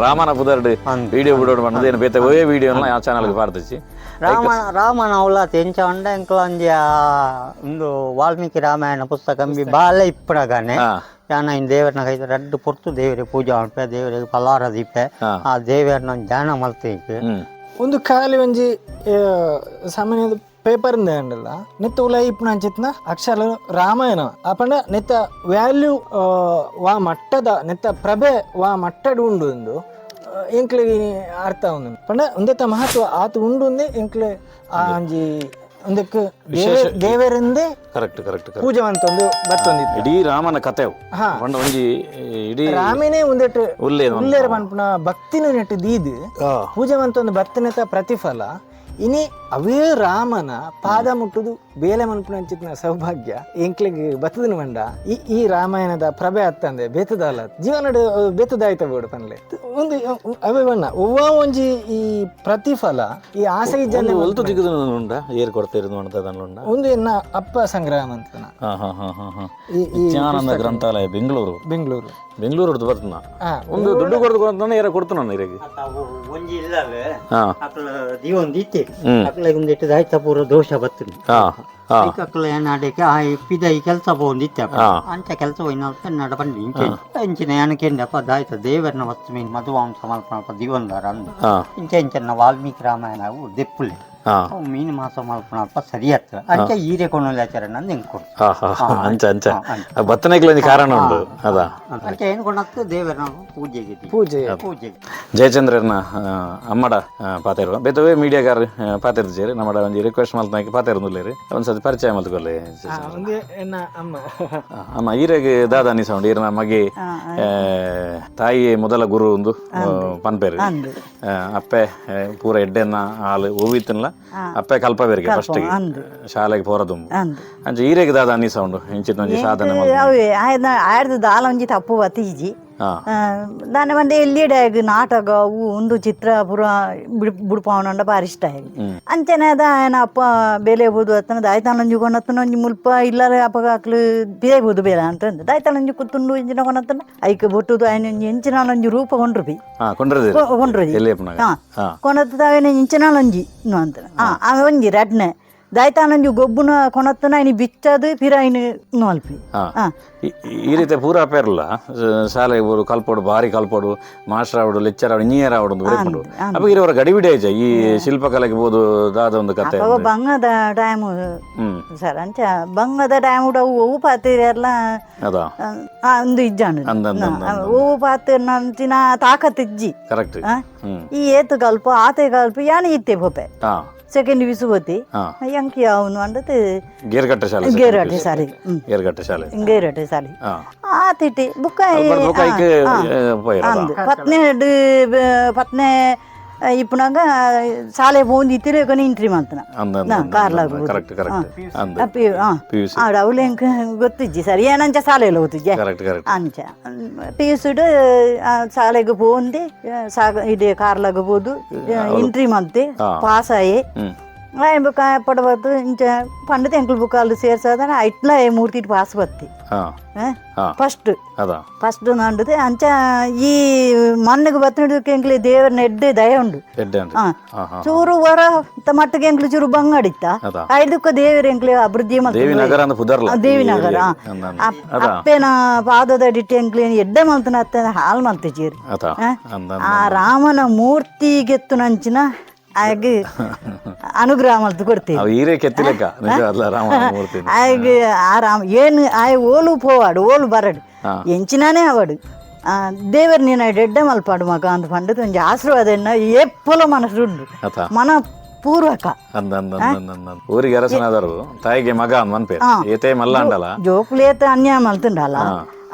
ರಾಮನ ಪುದರ್ಡ್ ವಿಡಿಯೋ ಬಿಡೋಡು ಬಂದದ್ದು ಏನು ಬೇತೆ ಒಳ್ಳೆ ವಿಡಿಯೋನ ಆ ಚಾನಲ್ಗೆ ಪಾರ್ತಿಸಿ ರಾಮನ ಅವಳ ತೆಂಚ ಉಂಡ ಎಂಕ್ಲೊಂಜಿ ಒಂದು ವಾಲ್ಮೀಕಿ ರಾಮಾಯಣ ಪುಸ್ತಕ ಬಾಲ ಇಪ್ಪಡಗಾನೆ ಯಾನ ಇನ್ ದೇವರನ್ನ ಕೈತ ರಡ್ಡು ಪೊರ್ತು ದೇವರಿಗೆ ಪೂಜೆ ಮಾಡ್ಪೆ ದೇವರಿಗೆ ಪಲಾರ ದೀಪೆ ಆ ದೇವರನ್ನ ಧ್ಯಾನ ಮಲ್ತೇಕೆ ಒಂದು ಖಾಲಿ ಒಂಜಿ ಸಾಮಾನ್ಯ ಪೇಪರ್ ಉಂಡಲ್ಲ ನೆತ್ತ ಉಲ ಇಪ್ಪುನ ಅಂಚಿತ್ನ ಅಕ್ಷರ ರಾಮಾಯಣ ಆಪಂಡ ನೆತ್ತ ವ್ಯಾಲ್ಯೂ ವಾ ಮಟ್ಟದ ನೆತ್ತ ಪ್ರಭೆ ವಾ ಮಟ್ಟಡು ಉಂಡು ಒಂದು ಎಂಕ್ಲೆಗೆ ಅರ್ಥ ಉಂಡು ಪಂಡ ಒಂದೆತ್ತ ಮಹತ್ವ ಆತು ಉಂಡು ಒಂದೇ ಎಂಕ್ಲೆ ಆ ಒಂಜಿ ಒಂದಕ್ಕೆ ದೇವರಿಂದೇ ಕರೆಕ್ಟ್ ಪೂಜೆ ಅಂತಂದು ಬತ್ತೊಂದಿತ್ತು ಇಡೀ ರಾಮನ ಕಥೆ ಒಂಜಿ ಇಡೀ ರಾಮೇನೆ ಒಂದೆಟ್ಟು ಉಲ್ಲೇರ ಪಂಪನ ಭಕ್ತಿನ ನೆಟ್ಟು ದೀದು ಪೂಜೆ ಅಂತಂದು ಭಕ್ತಿನತ ಪ್ರತಿಫಲ ಇನಿ ಅವೇ ರಾಮನ ಪಾದ ಮುಟ್ಟುದು ಬೇಲೆ ಮನ್ಪುನ ಅಂಚಿತ್ನ ಸೌಭಾಗ್ಯ ಎಂಕ್ಲಿಗೆ ಬತ್ತದನ ಮಂಡ ಈ ರಾಮಾಯಣದ ಪ್ರಭೆ ಅತ್ತಂದೆ ಬೇತದಲ್ಲ ಜೀವನ ಬೇತದಾಯ್ತ ಬೋಡು ಪನ್ಲೆ ಒಂದು ಅವೇ ಬಣ್ಣ ಒವ್ವ ಒಂಜಿ ಈ ಪ್ರತಿಫಲ ಈ ಆಸೆ ಜನ ಒಲ್ತು ದಿಗದ ಏರ್ ಕೊಡ್ತಾ ಇರೋದು ಮಾಡ್ತದ ಒಂದು ಎನ್ನ ಅಪ್ಪ ಸಂಗ್ರಾಮ ಅಂತನ ಜ್ಞಾನಂದ ಗ್ರಂಥಾಲಯ ಬೆಂಗಳೂರು ಬರ್ತನ ಒಂದು ದುಡ್ಡು ಕೊಡ್ದು ಏರ ಕೊಡ್ತು ನಾನು ಇರಿಗೆ ಒಂಜಿ ಇಲ್ಲವೇ ದೀವೊಂದು ಇತ್ತೆ ಅಕ್ಲೆಗೆ ಒಂದಿಟ್ಟು ದಾಯ್ತ ಪೂರ ದೋಷ ಬರ್ತದೆ ಅಕ್ಲ ಏನಾಡಕ್ಕೆ ಆ ಪಿದ ಈ ಕೆಲಸ ಹೋಗಿತ್ತೆ ಅಂಚ ಕೆಲಸ ಹೋಯ್ನ ನಡ ಬಂಡಿ ಇಂಚಿನ ಏನಕ್ಕೆಂದಪ್ಪ ದಾಯ್ತ ದೇವರನ್ನ ವಸ್ತು ಮೀನು ಮಧುವಾಂಶ ಮಲ್ಪನಪ್ಪ ದಿವಂದಾರ ಅಂದು ಇಂಚೆಂಚನ ವಾಲ್ಮೀಕಿ ರಾಮಾಯಣ ದೆಪ್ಪುಲೆ ಮೀನು ಮಾಸ ಮಲ್ಪನಪ್ಪ ಸರಿ ಹತ್ರ ಅಂಚ ಈರೆ ಕೊಂಡಾಚರಣೆ ಅಂದ್ ಹೆಂಗ್ ಅಂಚ ಬತ್ತನೆಗ್ಲ ಕಾರಣ ಉಂಟು ಅದ ಅಂಚ ಏನ್ ಕೊಂಡಾಗ್ತದೆ ದೇವರನ್ನ ಪೂಜೆ ಜಯಚಂದ್ರನ ಅಮ್ಮಡ ಪಾತಿರುವ ಬೇತವೇ ಮೀಡಿಯಾಗಾರ ಪಾತಿರ್ತೀರಿ ನಮ್ಮ ಒಂದು ರಿಕ್ವೆಸ್ಟ್ ಮಲ್ತನಾಕಿ ಪಾತಿರ್ಲೇರಿ ಒಂದ್ಸತಿ ಪರಿಚಯ ಮಲ್ತ್ಕೊಲ್ಲಿ ಅಮ್ಮ ಈರೆಗೆ ದಾದ ಅನಿಸೌಂಡು ಈರನ ಮಗೆ ತಾಯಿ ಮೊದಲ ಗುರು ಒಂದು ಪನ್ಪೇರು ಅಪ್ಪೆ ಪೂರ ಎಡ್ಡೆನ್ನ ಹಾಲು ಹೂವಿತ್ತಲ್ಲ ಅಪ್ಪೆ ಕಲ್ಪಬೇರಿಗೆ ಫಸ್ಟ್ ಶಾಲೆಗೆ ಪೋರದುಂಬು ಅಂಚೆ ಈರೆಗೆ ದಾದ ಅನಿಸೌಂಡು ಇಂಚಿನ ಒಂಜಿ ಸಾಧನೆ ಆಯ್ದು ದಾಲ ಒಂಜಿ ತಪ್ಪು ಬತ್ತೀಜಿ ದಾನೆ ಬಂದೆ ಎಲ್ಲಿಡಾಗ ನಾಟಕ ಅವು ಒಂದು ಚಿತ್ರ ಪೂರ ಬುಡ್ಪಾವನ ಬಾರಿ ಇಷ್ಟ ಆಗಿ ಅಂಚೆನೆ ಅದ ಅಪ್ಪ ಬೇಲೆ ಬೋದು ಅತ್ತನ ದಾಯ್ತಾನಂಜಿ ಕೊನತ್ತನ ಒಂಜಿ ಮುಲ್ಪ ಇಲ್ಲರ ಅಪ್ಪಗ ಹಾಕ್ಲು ಬೇಬೋದು ಬೇಲ ಅಂತಂದು ದಾಯ್ತಾನಂಜಿ ಕುತ್ತುಂಡು ಇಂಚಿನ ಕೊನತ್ತನ ಐಕ ಬೊಟ್ಟುದು ಆಯ್ನ ಇಂಚಿನಾಲೊಂಜಿ ರೂಪ ಕೊಂಡ್ರಿ ಕೊಂಡ್ರಿ ಕೊನತ್ತದ ಇಂಚಿನಾಲೊಂಜಿ ಅಂತ ಒಂಜಿ ರಡ್ನೆ ದಾಯ್ತಾನಂಜು ಗೊಬ್ಬುನ ಕೊನತ್ತನ ಇನಿ ಬಿಚ್ಚದು ಪಿರ ಇನಿ ನೋಲ್ಪಿ ಈ ರೀತಿ ಪೂರ ಪೇರ್ಲ ಶಾಲೆ ಊರು ಕಲ್ಪೋಡು ಭಾರಿ ಕಲ್ಪೋಡು ಮಾಸ್ಟರ್ ಆವಡು ಲೆಕ್ಚರ್ ಆವಡು ಇಂಜಿನಿಯರ್ ಆವಡು ಬರೆಕೊಂಡು ಅಪ್ಪ ಇರವರ ಗಡಿಬಿಡಿ ಆಯ್ತು ಈ ಶಿಲ್ಪಕಲೆಗೆ ಬೋದು ದಾದ ಒಂದು ಕತೆ ಬಂಗದ ಡ್ಯಾಮು ಸರ್ ಅಂಚ ಬಂಗದ ಡ್ಯಾಮ್ ಅವು ಪಾತಿರೆಲ್ಲ ಅದಾ ಒಂದು ಇಜ್ಜಾಂಡು ಹೂವು ಪಾತ್ರ ನಂಚಿನ ತಾಕತ್ ಇಜ್ಜಿ ಕರೆಕ್ಟ್ ಈ ಏತು ಕಲ್ಪ ಆತೆ ಕಲ್ಪ ಯಾನಿ ಇತ್ತೆ ಪೊಪೆ ಸೆಕೆಂಡ್ ವಿಸುವತಿ ಎಂಕಿ ಅವನು ಅಂದತೆ ಗೇರ್ಗಟ್ಟೆ ಶಾಲೆ ಗೇರಟೆ ಸಾಲಿ ಗೇರ್ಗಟ್ಟೆ ಶಾಲೆ ಗೇರಟೆ ಸಾಲಿ ಆತಿಟಿ ಬುಕ್ಕ ಪತ್ನೆ ಪತ್ನೆ ಇಪ್ಪನಾಗ ಶಾಲೆ ಹೋಗಿ ತಿರುಗನಿ ಇಂಟ್ರಿ ಮಾಡ್ತಾನ ಕಾರ್ಲಾಗ ಅವಳು ಹೆಂಗ ಗೊತ್ತಿಜ್ಜಿ ಸರಿ ಏನಂಚ ಶಾಲೆಯಲ್ಲಿ ಓದಿಜ್ಜೆ ಅಂಚ ಪಿಯುಸುಡು ಶಾಲೆಗೆ ಹೋಗಿ ಇದೇ ಕಾರ್ಲಾಗ ಹೋದು ಇಂಟ್ರಿ ಮಾಡ್ತೆ ಪಾಸ್ ಆಯೆ ಬುಕ್ಕ ಪಡಬಾರ್ದು ಇಂಚ ಪಂಡಿತ ಎಂಕ್ಲು ಬುಕ್ಕಾಲು ಸೇರ್ಸದ ಇಟ್ಲ ಮೂರ್ತಿ ಪಾಸ್ ಬತ್ತಿ ಫಸ್ಟ್ ನಂಡದು ಅಂಚ ಈ ಮಣ್ಣಿಗೆ ಬತ್ತಿನಕ್ಕೆ ಎಂಕ್ಲಿ ದೇವರ ನೆಡ್ಡೆ ದಯ ಉಂಡು ಚೂರು ವರ ಮಟ್ಟಿಗೆ ಎಂಕ್ಲು ಚೂರು ಬಂಗಡಿತ್ತ ಐದಕ್ಕ ದೇವರ ಎಂಕ್ಲಿ ಅಭಿವೃದ್ಧಿ ದೇವಿನಗರ ಅಪ್ಪೇನ ಪಾದದ ಡಿಟ್ಟಿ ಎಂಕ್ಲಿ ಎಡ್ಡೆ ಮಲ್ತನ ಅತ್ತ ಹಾಲ್ ಮಲ್ತೆ ಚೀರಿ ಆ ರಾಮನ ಮೂರ್ತಿಗೆತ್ತು ನಂಚಿನ ಹಾಗೆ ಅನುಗ್ರಹ ಮಲ್ತು ಕೊಡ್ತೀವಿ ಹಾಗೆ ಆರಾಮ್ ಏನು ಆಯ್ ಓಲು ಪೋವಾಡು ಓಲು ಬರಡು ಎಂಚಿನಾನೇ ಅವಡು ದೇವರ್ ನೀನು ಎಡ್ಡೆ ಮಲ್ಪಾಡು ಮಗ ಅಂತ ಪಂಡದು ಒಂಜಿ ಆಶೀರ್ವಾದ ಎಪ್ಪಲ ಮನಸ್ಸುಂಡು ಮನ ಪೂರ್ವಕ ಊರಿಗೆ ಅರಸನಾದರು ತಾಯಿಗೆ ಮಗ ಮನ್ಪೇರು ಏತೆ ಮಲ್ಲ ಅಂಡಲ್ಲ ಜೋಕುಲೇತ ಅನ್ಯಾಯ ಮಲ್ತುಂಡಲ್ಲ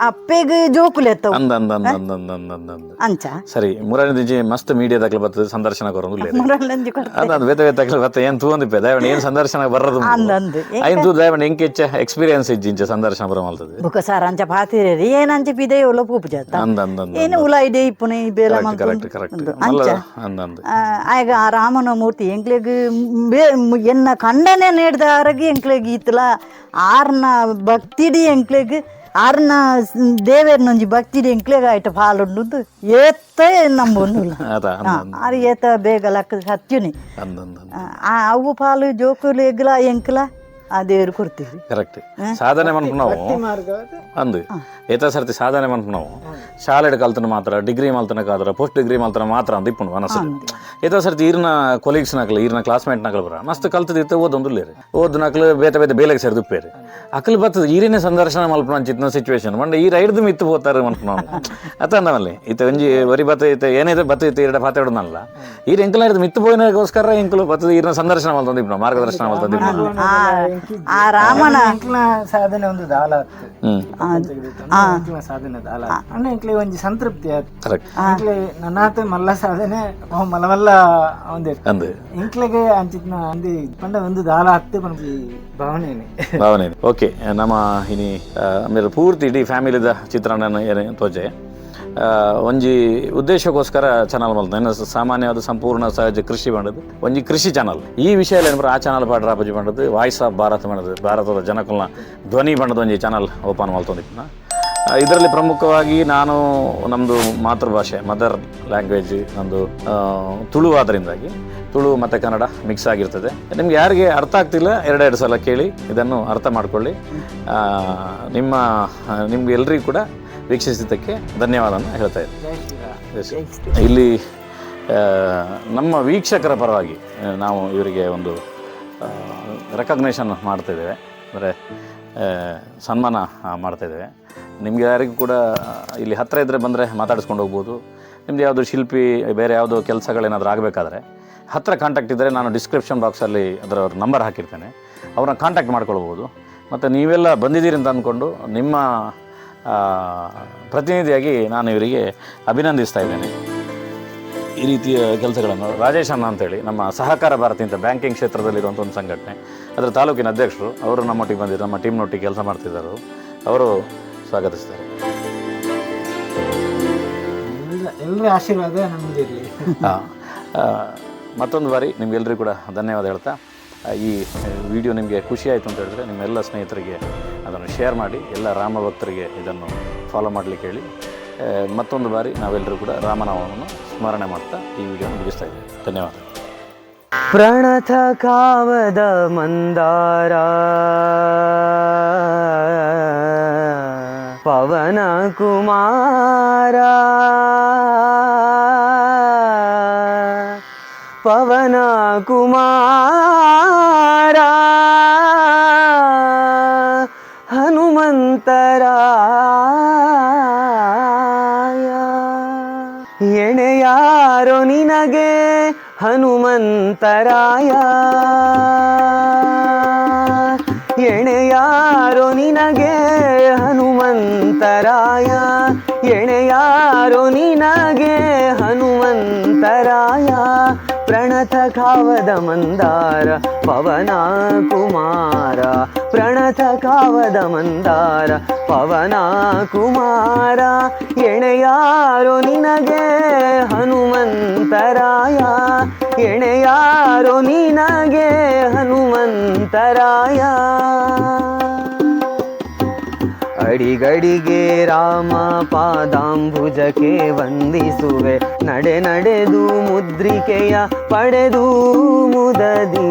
ಅಪ್ಪೆಗೆ ಜೋಕುಲೆತ್ತ ಅಂಚ ಸರಿ ಮುರಾರಿ ಮಸ್ತ್ ಮೀಡಿಯಾದಾಗ್ಲ ಬರ್ತದೆ ಸಂದರ್ಶನ ಕೊರೊಂದು ಬೇತೆ ಬೇತಾಗ್ಲ ಬತ್ತ ಏನ್ ತೂಂದಿಪ್ಪೆ ದಯವಣ್ಣ ಏನ್ ಸಂದರ್ಶನ ಬರೋದು ಐದು ದಯವಣ್ಣ ಎಂಕೆ ಹೆಚ್ಚ ಎಕ್ಸ್ಪೀರಿಯನ್ಸ್ ಇಜ್ಜಿಂಚ ಸಂದರ್ಶನ ಬರ ಮಲ್ತದೆ ಬುಕ ಸಾರ್ ಅಂಚ ಪಾತಿರೇರಿ ಏನಂಚ ಪಿದೆ ಒಲ ಪೂಪು ಜಾತ ಏನು ಉಲ ಇದೆ ಇಪ್ಪುನೆ ಬೇಲ ಅಂಚ ಆಗ ಆ ರಾಮನ ಮೂರ್ತಿ ಎಂಕ್ಲೆಗ್ ಎನ್ನ ಖಂಡನೆ ನೇಡ್ದಾರಗಿ ಎಂಕ್ಲೆಗ್ ಇತ್ತಲ ಆರ್ನ ಭಕ್ತಿಡಿ ಎಂಕ್ಲೆಗ್ ಆರ್ನ ದೇವೇರ್ನೊಂಜಿ ಭಕ್ತಿಡಿ ಎಂಕ್ಲೆಗ್ ಆಯ್ತ ಪಾಲುಂಡು ಏತ್ತ ನಂಬೊಂದುಲ್ಲ ಆರು ಏತ ಬೇಗ ಲಕ್ಕ ಹಚ್ಚುನಿ ಅವು ಪಾಲು ಜೋಕುಲು ಎಗ್ಲ ಎಂಕ್ಲ ಆ ದೇವ್ರು ಕೊಡ್ತೀವಿ ಕರೆಕ್ಟ್ ಸಾಧನೆ ಮನ್ಪು ನಾವು ಅಂದು ಏತ ಸರ್ತಿ ಸಾಧನೆ ಮನ್ಪು ನಾವು ಶಾಲೆಡ್ ಕಲ್ತನ ಮಾತ್ರ ಡಿಗ್ರಿ ಮಲ್ತನಕ್ಕಾದ್ರೆ ಪೋಸ್ಟ್ ಡಿಗ್ರಿ ಮಲ್ತನ ಮಾತ್ರ ಅಂತ ಇಪ್ಪುಂಡು ಮನಸ್ಸು ಏತ ಸರ್ತಿ ಈರ್ನ ಕೊಲೀಗ್ಸ್ ನಕ್ಲು ಈರ್ನ ಕ್ಲಾಸ್ಮೇಟ್ ನಕ್ಲು ಬರ ಮಸ್ತ್ ಕಲ್ತದಿತ್ತು ಓದೊಂದುಲ್ಲೇರಿ ಓದ್ ನಕ್ಲು ಬೇತೆ ಬೇತೆ ಬೇಲೆಗೆ ಸೇರಿ ದುಪ್ಪೇರಿ ಅಕ್ಕಲು ಬರ್ತದೆ ಈರಿನ ಸಂದರ್ಶನ ಮಲ್ಪನ ಅಂಚಿತ್ನ ಸಿಚುವೇಶನ್ ಮಂಡ ಈ ರೈಡ್ದು ಮಿತ್ತು ಹೋಗ್ತಾರೆ ಮನ್ಪು ನಾವು ಅತ್ತ ಅಂದವಲ್ಲಿ ಈತ ಒಂಜಿ ವರಿ ಬತ್ತ ಈತ ಏನಿದೆ ಬತ್ತ ಈತ ಎರಡ ಪಾತಾಡೋದಲ್ಲ ಈರ್ ಎಂಕಲ ಹಿಡಿದು ಮಿತ್ತು ಹೋಯ್ನಗೋಸ್ಕರ ಎಂಕಲು ಬತ್ತದ ಈರ್ನ ಸಂದರ್ಶನ ಮಲ್ತಂದಿಪ್ಪ ಮಾರ್ಗದರ್ಶನ ಮಲ್ತಂದಿಪ್ಪ ಆ ರಾಮನ ಸಾಧನೆ ಒಂದು ದಾಲ ಸಾಧನೆ ದಾಲ ಅಣ್ಣ ಇಂಕ್ಲೆ ಒಂಜಿ ಸಂತೃಪ್ತಿ ಆಯ್ತು ನನ್ನಾತ ಮಲ್ಲ ಸಾಧನೆ ಮಲ್ಲ ಒಂದೇ ಇಂಕ್ಲೆಗೆ ಅಂಚಿತ್ನ ಅಂದಿ ಪಂಡ ಒಂದು ದಾಲ ಹತ್ತೆ ಪಂಪಿ ಭಾವನೆ ಓಕೆ ನಮ್ಮ ಇನಿ ಆಮೇಲೆ ಪೂರ್ತಿ ಇಡೀ ಫ್ಯಾಮಿಲಿದ ಚಿತ್ರಾನ್ನ ಏನೇ ತೋಜೆ ಒಂಜಿ ಉದ್ದೇಶಕ್ಕೋಸ್ಕರ ಚಾನಲ್ ಮಲ್ತ ಇನ್ನು ಸಾಮಾನ್ಯವಾದ ಸಂಪೂರ್ಣ ಸಹಜ ಕೃಷಿ ಮಾಡೋದು ಒಂಜಿ ಕೃಷಿ ಚಾನಲ್ ಈ ವಿಷಯ ಏನಂದ್ರೆ ಆ ಚಾನಲ್ ಪಾಡ್ರ ಅಪಜಿ ಮಾಡೋದು ವಾಯ್ಸ್ ಆಫ್ ಭಾರತ್ ಮಾಡೋದು ಭಾರತದ ಜನಕಲ್ನ ಧ್ವನಿ ಬಣ್ಣದ ಒಂಜಿ ಚಾನಲ್ ಓಪನ್ ಮಾಡ್ತೊಂದಿತ್ತು ಇದರಲ್ಲಿ ಪ್ರಮುಖವಾಗಿ ನಾನು ನಮ್ಮದು ಮಾತೃಭಾಷೆ ಮದರ್ ಲ್ಯಾಂಗ್ವೇಜ್ ನಮ್ಮದು ತುಳು ಆದ್ದರಿಂದಾಗಿ ತುಳು ಮತ್ತು ಕನ್ನಡ ಮಿಕ್ಸ್ ಆಗಿರ್ತದೆ ನಿಮ್ಗೆ ಯಾರಿಗೆ ಅರ್ಥ ಆಗ್ತಿಲ್ಲ ಎರಡೆರಡು ಸಲ ಕೇಳಿ ಇದನ್ನು ಅರ್ಥ ಮಾಡ್ಕೊಳ್ಳಿ ನಿಮ್ಗೆ ಎಲ್ರಿಗೂ ಕೂಡ ವೀಕ್ಷಿಸಿದ್ದಕ್ಕೆ ಧನ್ಯವಾದವನ್ನು ಹೇಳ್ತಾ ಇದ್ದೀನಿ ಇಲ್ಲಿ ನಮ್ಮ ವೀಕ್ಷಕರ ಪರವಾಗಿ ನಾವು ಇವರಿಗೆ ಒಂದು ರೆಕಗ್ನೇಷನ್ ಮಾಡ್ತಾಯಿದ್ದೇವೆ ಅಂದರೆ ಸನ್ಮಾನ ಮಾಡ್ತಾಯಿದ್ದೇವೆ ನಿಮಗೆ ಯಾರಿಗೂ ಕೂಡ ಇಲ್ಲಿ ಹತ್ತಿರ ಇದ್ದರೆ ಬಂದರೆ ಮಾತಾಡಿಸ್ಕೊಂಡು ಹೋಗ್ಬೋದು ನಿಮ್ದು ಯಾವುದು ಶಿಲ್ಪಿ ಬೇರೆ ಯಾವುದೋ ಕೆಲಸಗಳೇನಾದರೂ ಆಗಬೇಕಾದ್ರೆ ಹತ್ತಿರ ಕಾಂಟ್ಯಾಕ್ಟ್ ಇದ್ದರೆ ನಾನು ಡಿಸ್ಕ್ರಿಪ್ಷನ್ ಬಾಕ್ಸಲ್ಲಿ ಅದರ ನಂಬರ್ ಹಾಕಿರ್ತೇನೆ ಅವ್ರನ್ನ ಕಾಂಟ್ಯಾಕ್ಟ್ ಮಾಡ್ಕೊಳ್ಬೋದು ಮತ್ತು ನೀವೆಲ್ಲ ಬಂದಿದ್ದೀರಿ ಅಂತ ಅಂದ್ಕೊಂಡು ನಿಮ್ಮ ಪ್ರತಿನಿಧಿಯಾಗಿ ನಾನು ಇವರಿಗೆ ಅಭಿನಂದಿಸ್ತಾ ಇದ್ದೇನೆ ಈ ರೀತಿಯ ಕೆಲಸಗಳನ್ನು ರಾಜೇಶ್ ಅಣ್ಣ ಅಂತೇಳಿ ನಮ್ಮ ಸಹಕಾರ ಭಾರತಿ ಅಂತ ಬ್ಯಾಂಕಿಂಗ್ ಕ್ಷೇತ್ರದಲ್ಲಿರುವಂಥ ಒಂದು ಸಂಘಟನೆ ಅದರ ತಾಲೂಕಿನ ಅಧ್ಯಕ್ಷರು ಅವರು ನಮ್ಮೊಟ್ಟಿಗೆ ಬಂದಿದ್ದಾರೆ ನಮ್ಮ ಟೀಮ್ನೊಟ್ಟಿಗೆ ಕೆಲಸ ಮಾಡ್ತಿದ್ದಾರೆ ಅವರು ಸ್ವಾಗತಿಸ್ತಾರೆ ಎಲ್ಲರ ಆಶೀರ್ವಾದ ನಮಗಿರಲಿ ಮತ್ತೊಂದು ಬಾರಿ ನಿಮಗೆಲ್ಲರಿಗೂ ಕೂಡ ಧನ್ಯವಾದ ಹೇಳ್ತಾ ಈ ವಿಡಿಯೋ ನಿಮಗೆ ಖುಷಿ ಆಯಿತು ಅಂತ ಹೇಳಿದ್ರೆ ನಿಮ್ಮೆಲ್ಲ ಸ್ನೇಹಿತರಿಗೆ ಅದನ್ನು ಶೇರ್ ಮಾಡಿ ಎಲ್ಲ ರಾಮ ಭಕ್ತರಿಗೆ ಇದನ್ನು ಫಾಲೋ ಮಾಡಲಿಕ್ಕೆ ಹೇಳಿ ಮತ್ತೊಂದು ಬಾರಿ ನಾವೆಲ್ಲರೂ ಕೂಡ ರಾಮನಾಮವನ್ನು ಸ್ಮರಣೆ ಮಾಡ್ತಾ ಈ ವಿಡಿಯೋನ ಮುಗಿಸ್ತಾ ಇದ್ದೀವಿ ಧನ್ಯವಾದ ಪ್ರಣಥ ಕಾವದ ಮಂದಾರ ಪವನ ಕುಮಾರ ಪವನ ಕುಮಾರ ಹನುಮಂತರಾಯ ಎಣೆಯಾರೋ ನಿನಗೆ ಹನುಮಂತರಾಯ ಎಣೆಯಾರೋ ನಿನಗೆ ಹನುಮಂತರಾಯ ಎಣೆಯಾರೋ ನಿನಗೆ ಹನುಮಂತರಾಯ ಪ್ರಣಥ ಕಾವದ ಮಂದಾರ ಪವನ ಕುಮಾರ ಪ್ರಣಥ ಕಾವದ ಮಂದಾರ ಪವನ ಕುಮಾರ ಎಣೆಯಾರೋ ನಿನಗೆ ಹನುಮಂತರಾಯ ಎಣೆಯಾರೋ ನಿನಗೆ ಹನುಮಂತರಾಯ ಅಡಿಗಡಿಗೆ ರಾಮ ಪಾದಾಂಬುಜಕ್ಕೆ ವಂದಿಸುವೆ ನಡೆ ನಡೆದು ಮುದ್ರಿಕೆಯ ಪಡೆದು ಮುದದಿ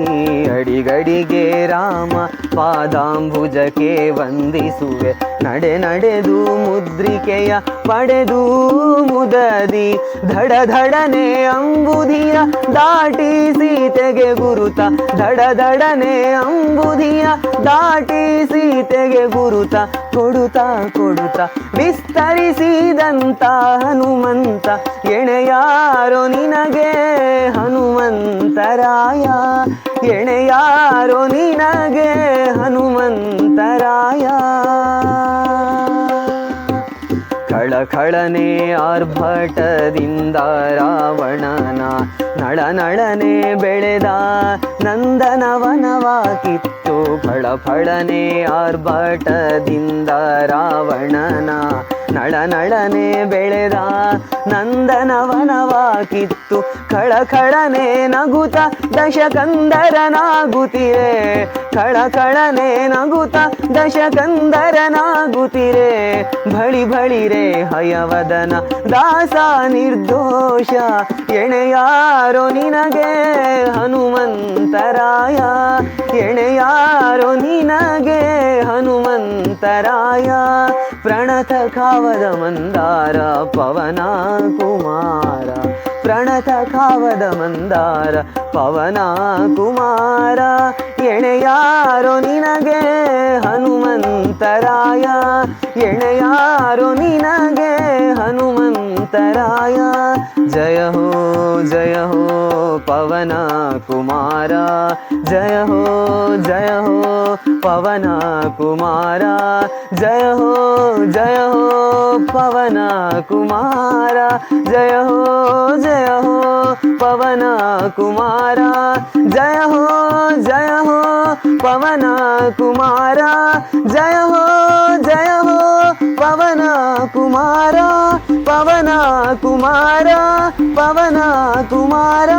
ಅಡಿಗಡಿಗೆ ರಾಮ ಪಾದಾಂಬುಜಕ್ಕೆ ವಂದಿಸುವೆ ನಡೆ ನಡೆದು ಮುದ್ರಿಕೆಯ ಪಡೆದು ಮುದದಿ ಧಡ ಧಡನೆ ಅಂಬುದಿಯ ದಾಟಿ ಸೀತೆಗೆ ಗುರುತ ಧಡ ಧಡನೆ ಅಂಬುದಿಯ ದಾಟಿ ಸೀತೆಗೆ ಗುರುತ ಕೊಡುತ್ತಾ ಕೊಡುತ್ತಾ ವಿಸ್ತರಿಸಿದಂತ ಹನುಮಂತ ಎಣೆಯಾರೋ ನಿನಗೆ ಹನುಮಂತರಾಯ ಎಣೆಯಾರೋ ನಿನಗೆ ಹನುಮಂತರಾಯ ಖಳಖಳನೆ ಆರ್ಭಟದಿಂದ ರಾವಣನ ನಳನಳನೆ ಬೆಳೆದ ನಂದನವನವ ಕಿತ್ತು ಫಳಫಳನೆ ಆರ್ಭಟದಿಂದ ರಾವಣನ ನಳನಳನೆ ಬೆಳೆದ ನಂದನವನವ ಕಿತ್ತು ಖಳಖಳನೆ ನಗುತ ದಶಕಂದರನಾಗುತ್ತಿರೆ ಖಳಖಳನೆ ನಗುತ ದಶಕಂದರನಾಗುತ್ತಿರೆ ಬಳಿ ಬಳಿರೆ ಹಯವದನ ದಾಸ ನಿರ್ದೋಷ ಎಣೆಯಾರೋ ನಿನಗೆ ಹನುಮಂತರಾಯ ಎಣೆಯಾರೋ ನಿನಗೆ ಹನುಮಂತರಾಯ ಪ್ರಣಥ ಕಾವದ ಮಂದಾರ ಪವನ ಕುಮಾರ ಪ್ರಣಥ ಕಾವದ ಮಂದಾರ ಪವನ ಕುಮಾರ ಎಣೆಯಾರೋ ನಿನಗೆ ಹನುಮಂತರಾಯ ಎಣೆಯಾರೋ ನಿನಗೆ ಹನುಮಂತರಾಯ ಜಯ ಹೋ ಪವನ ಕುಮಾರ ಜಯ ಹೋ ಪವನ ಕುಮಾರ ಜಯ ಹೋ ಪವನ ಕುಮಾರ ಜಯ ಹೋ ಪವನ ಕುಮಾರ ಜಯ ಹೋ ಪವನ ಕುಮಾರ ಜಯ ಹೋ ಪವನ ಕುಮಾರ ಪವನ ಕುಮಾರ ಪವನ ಕುಮಾರ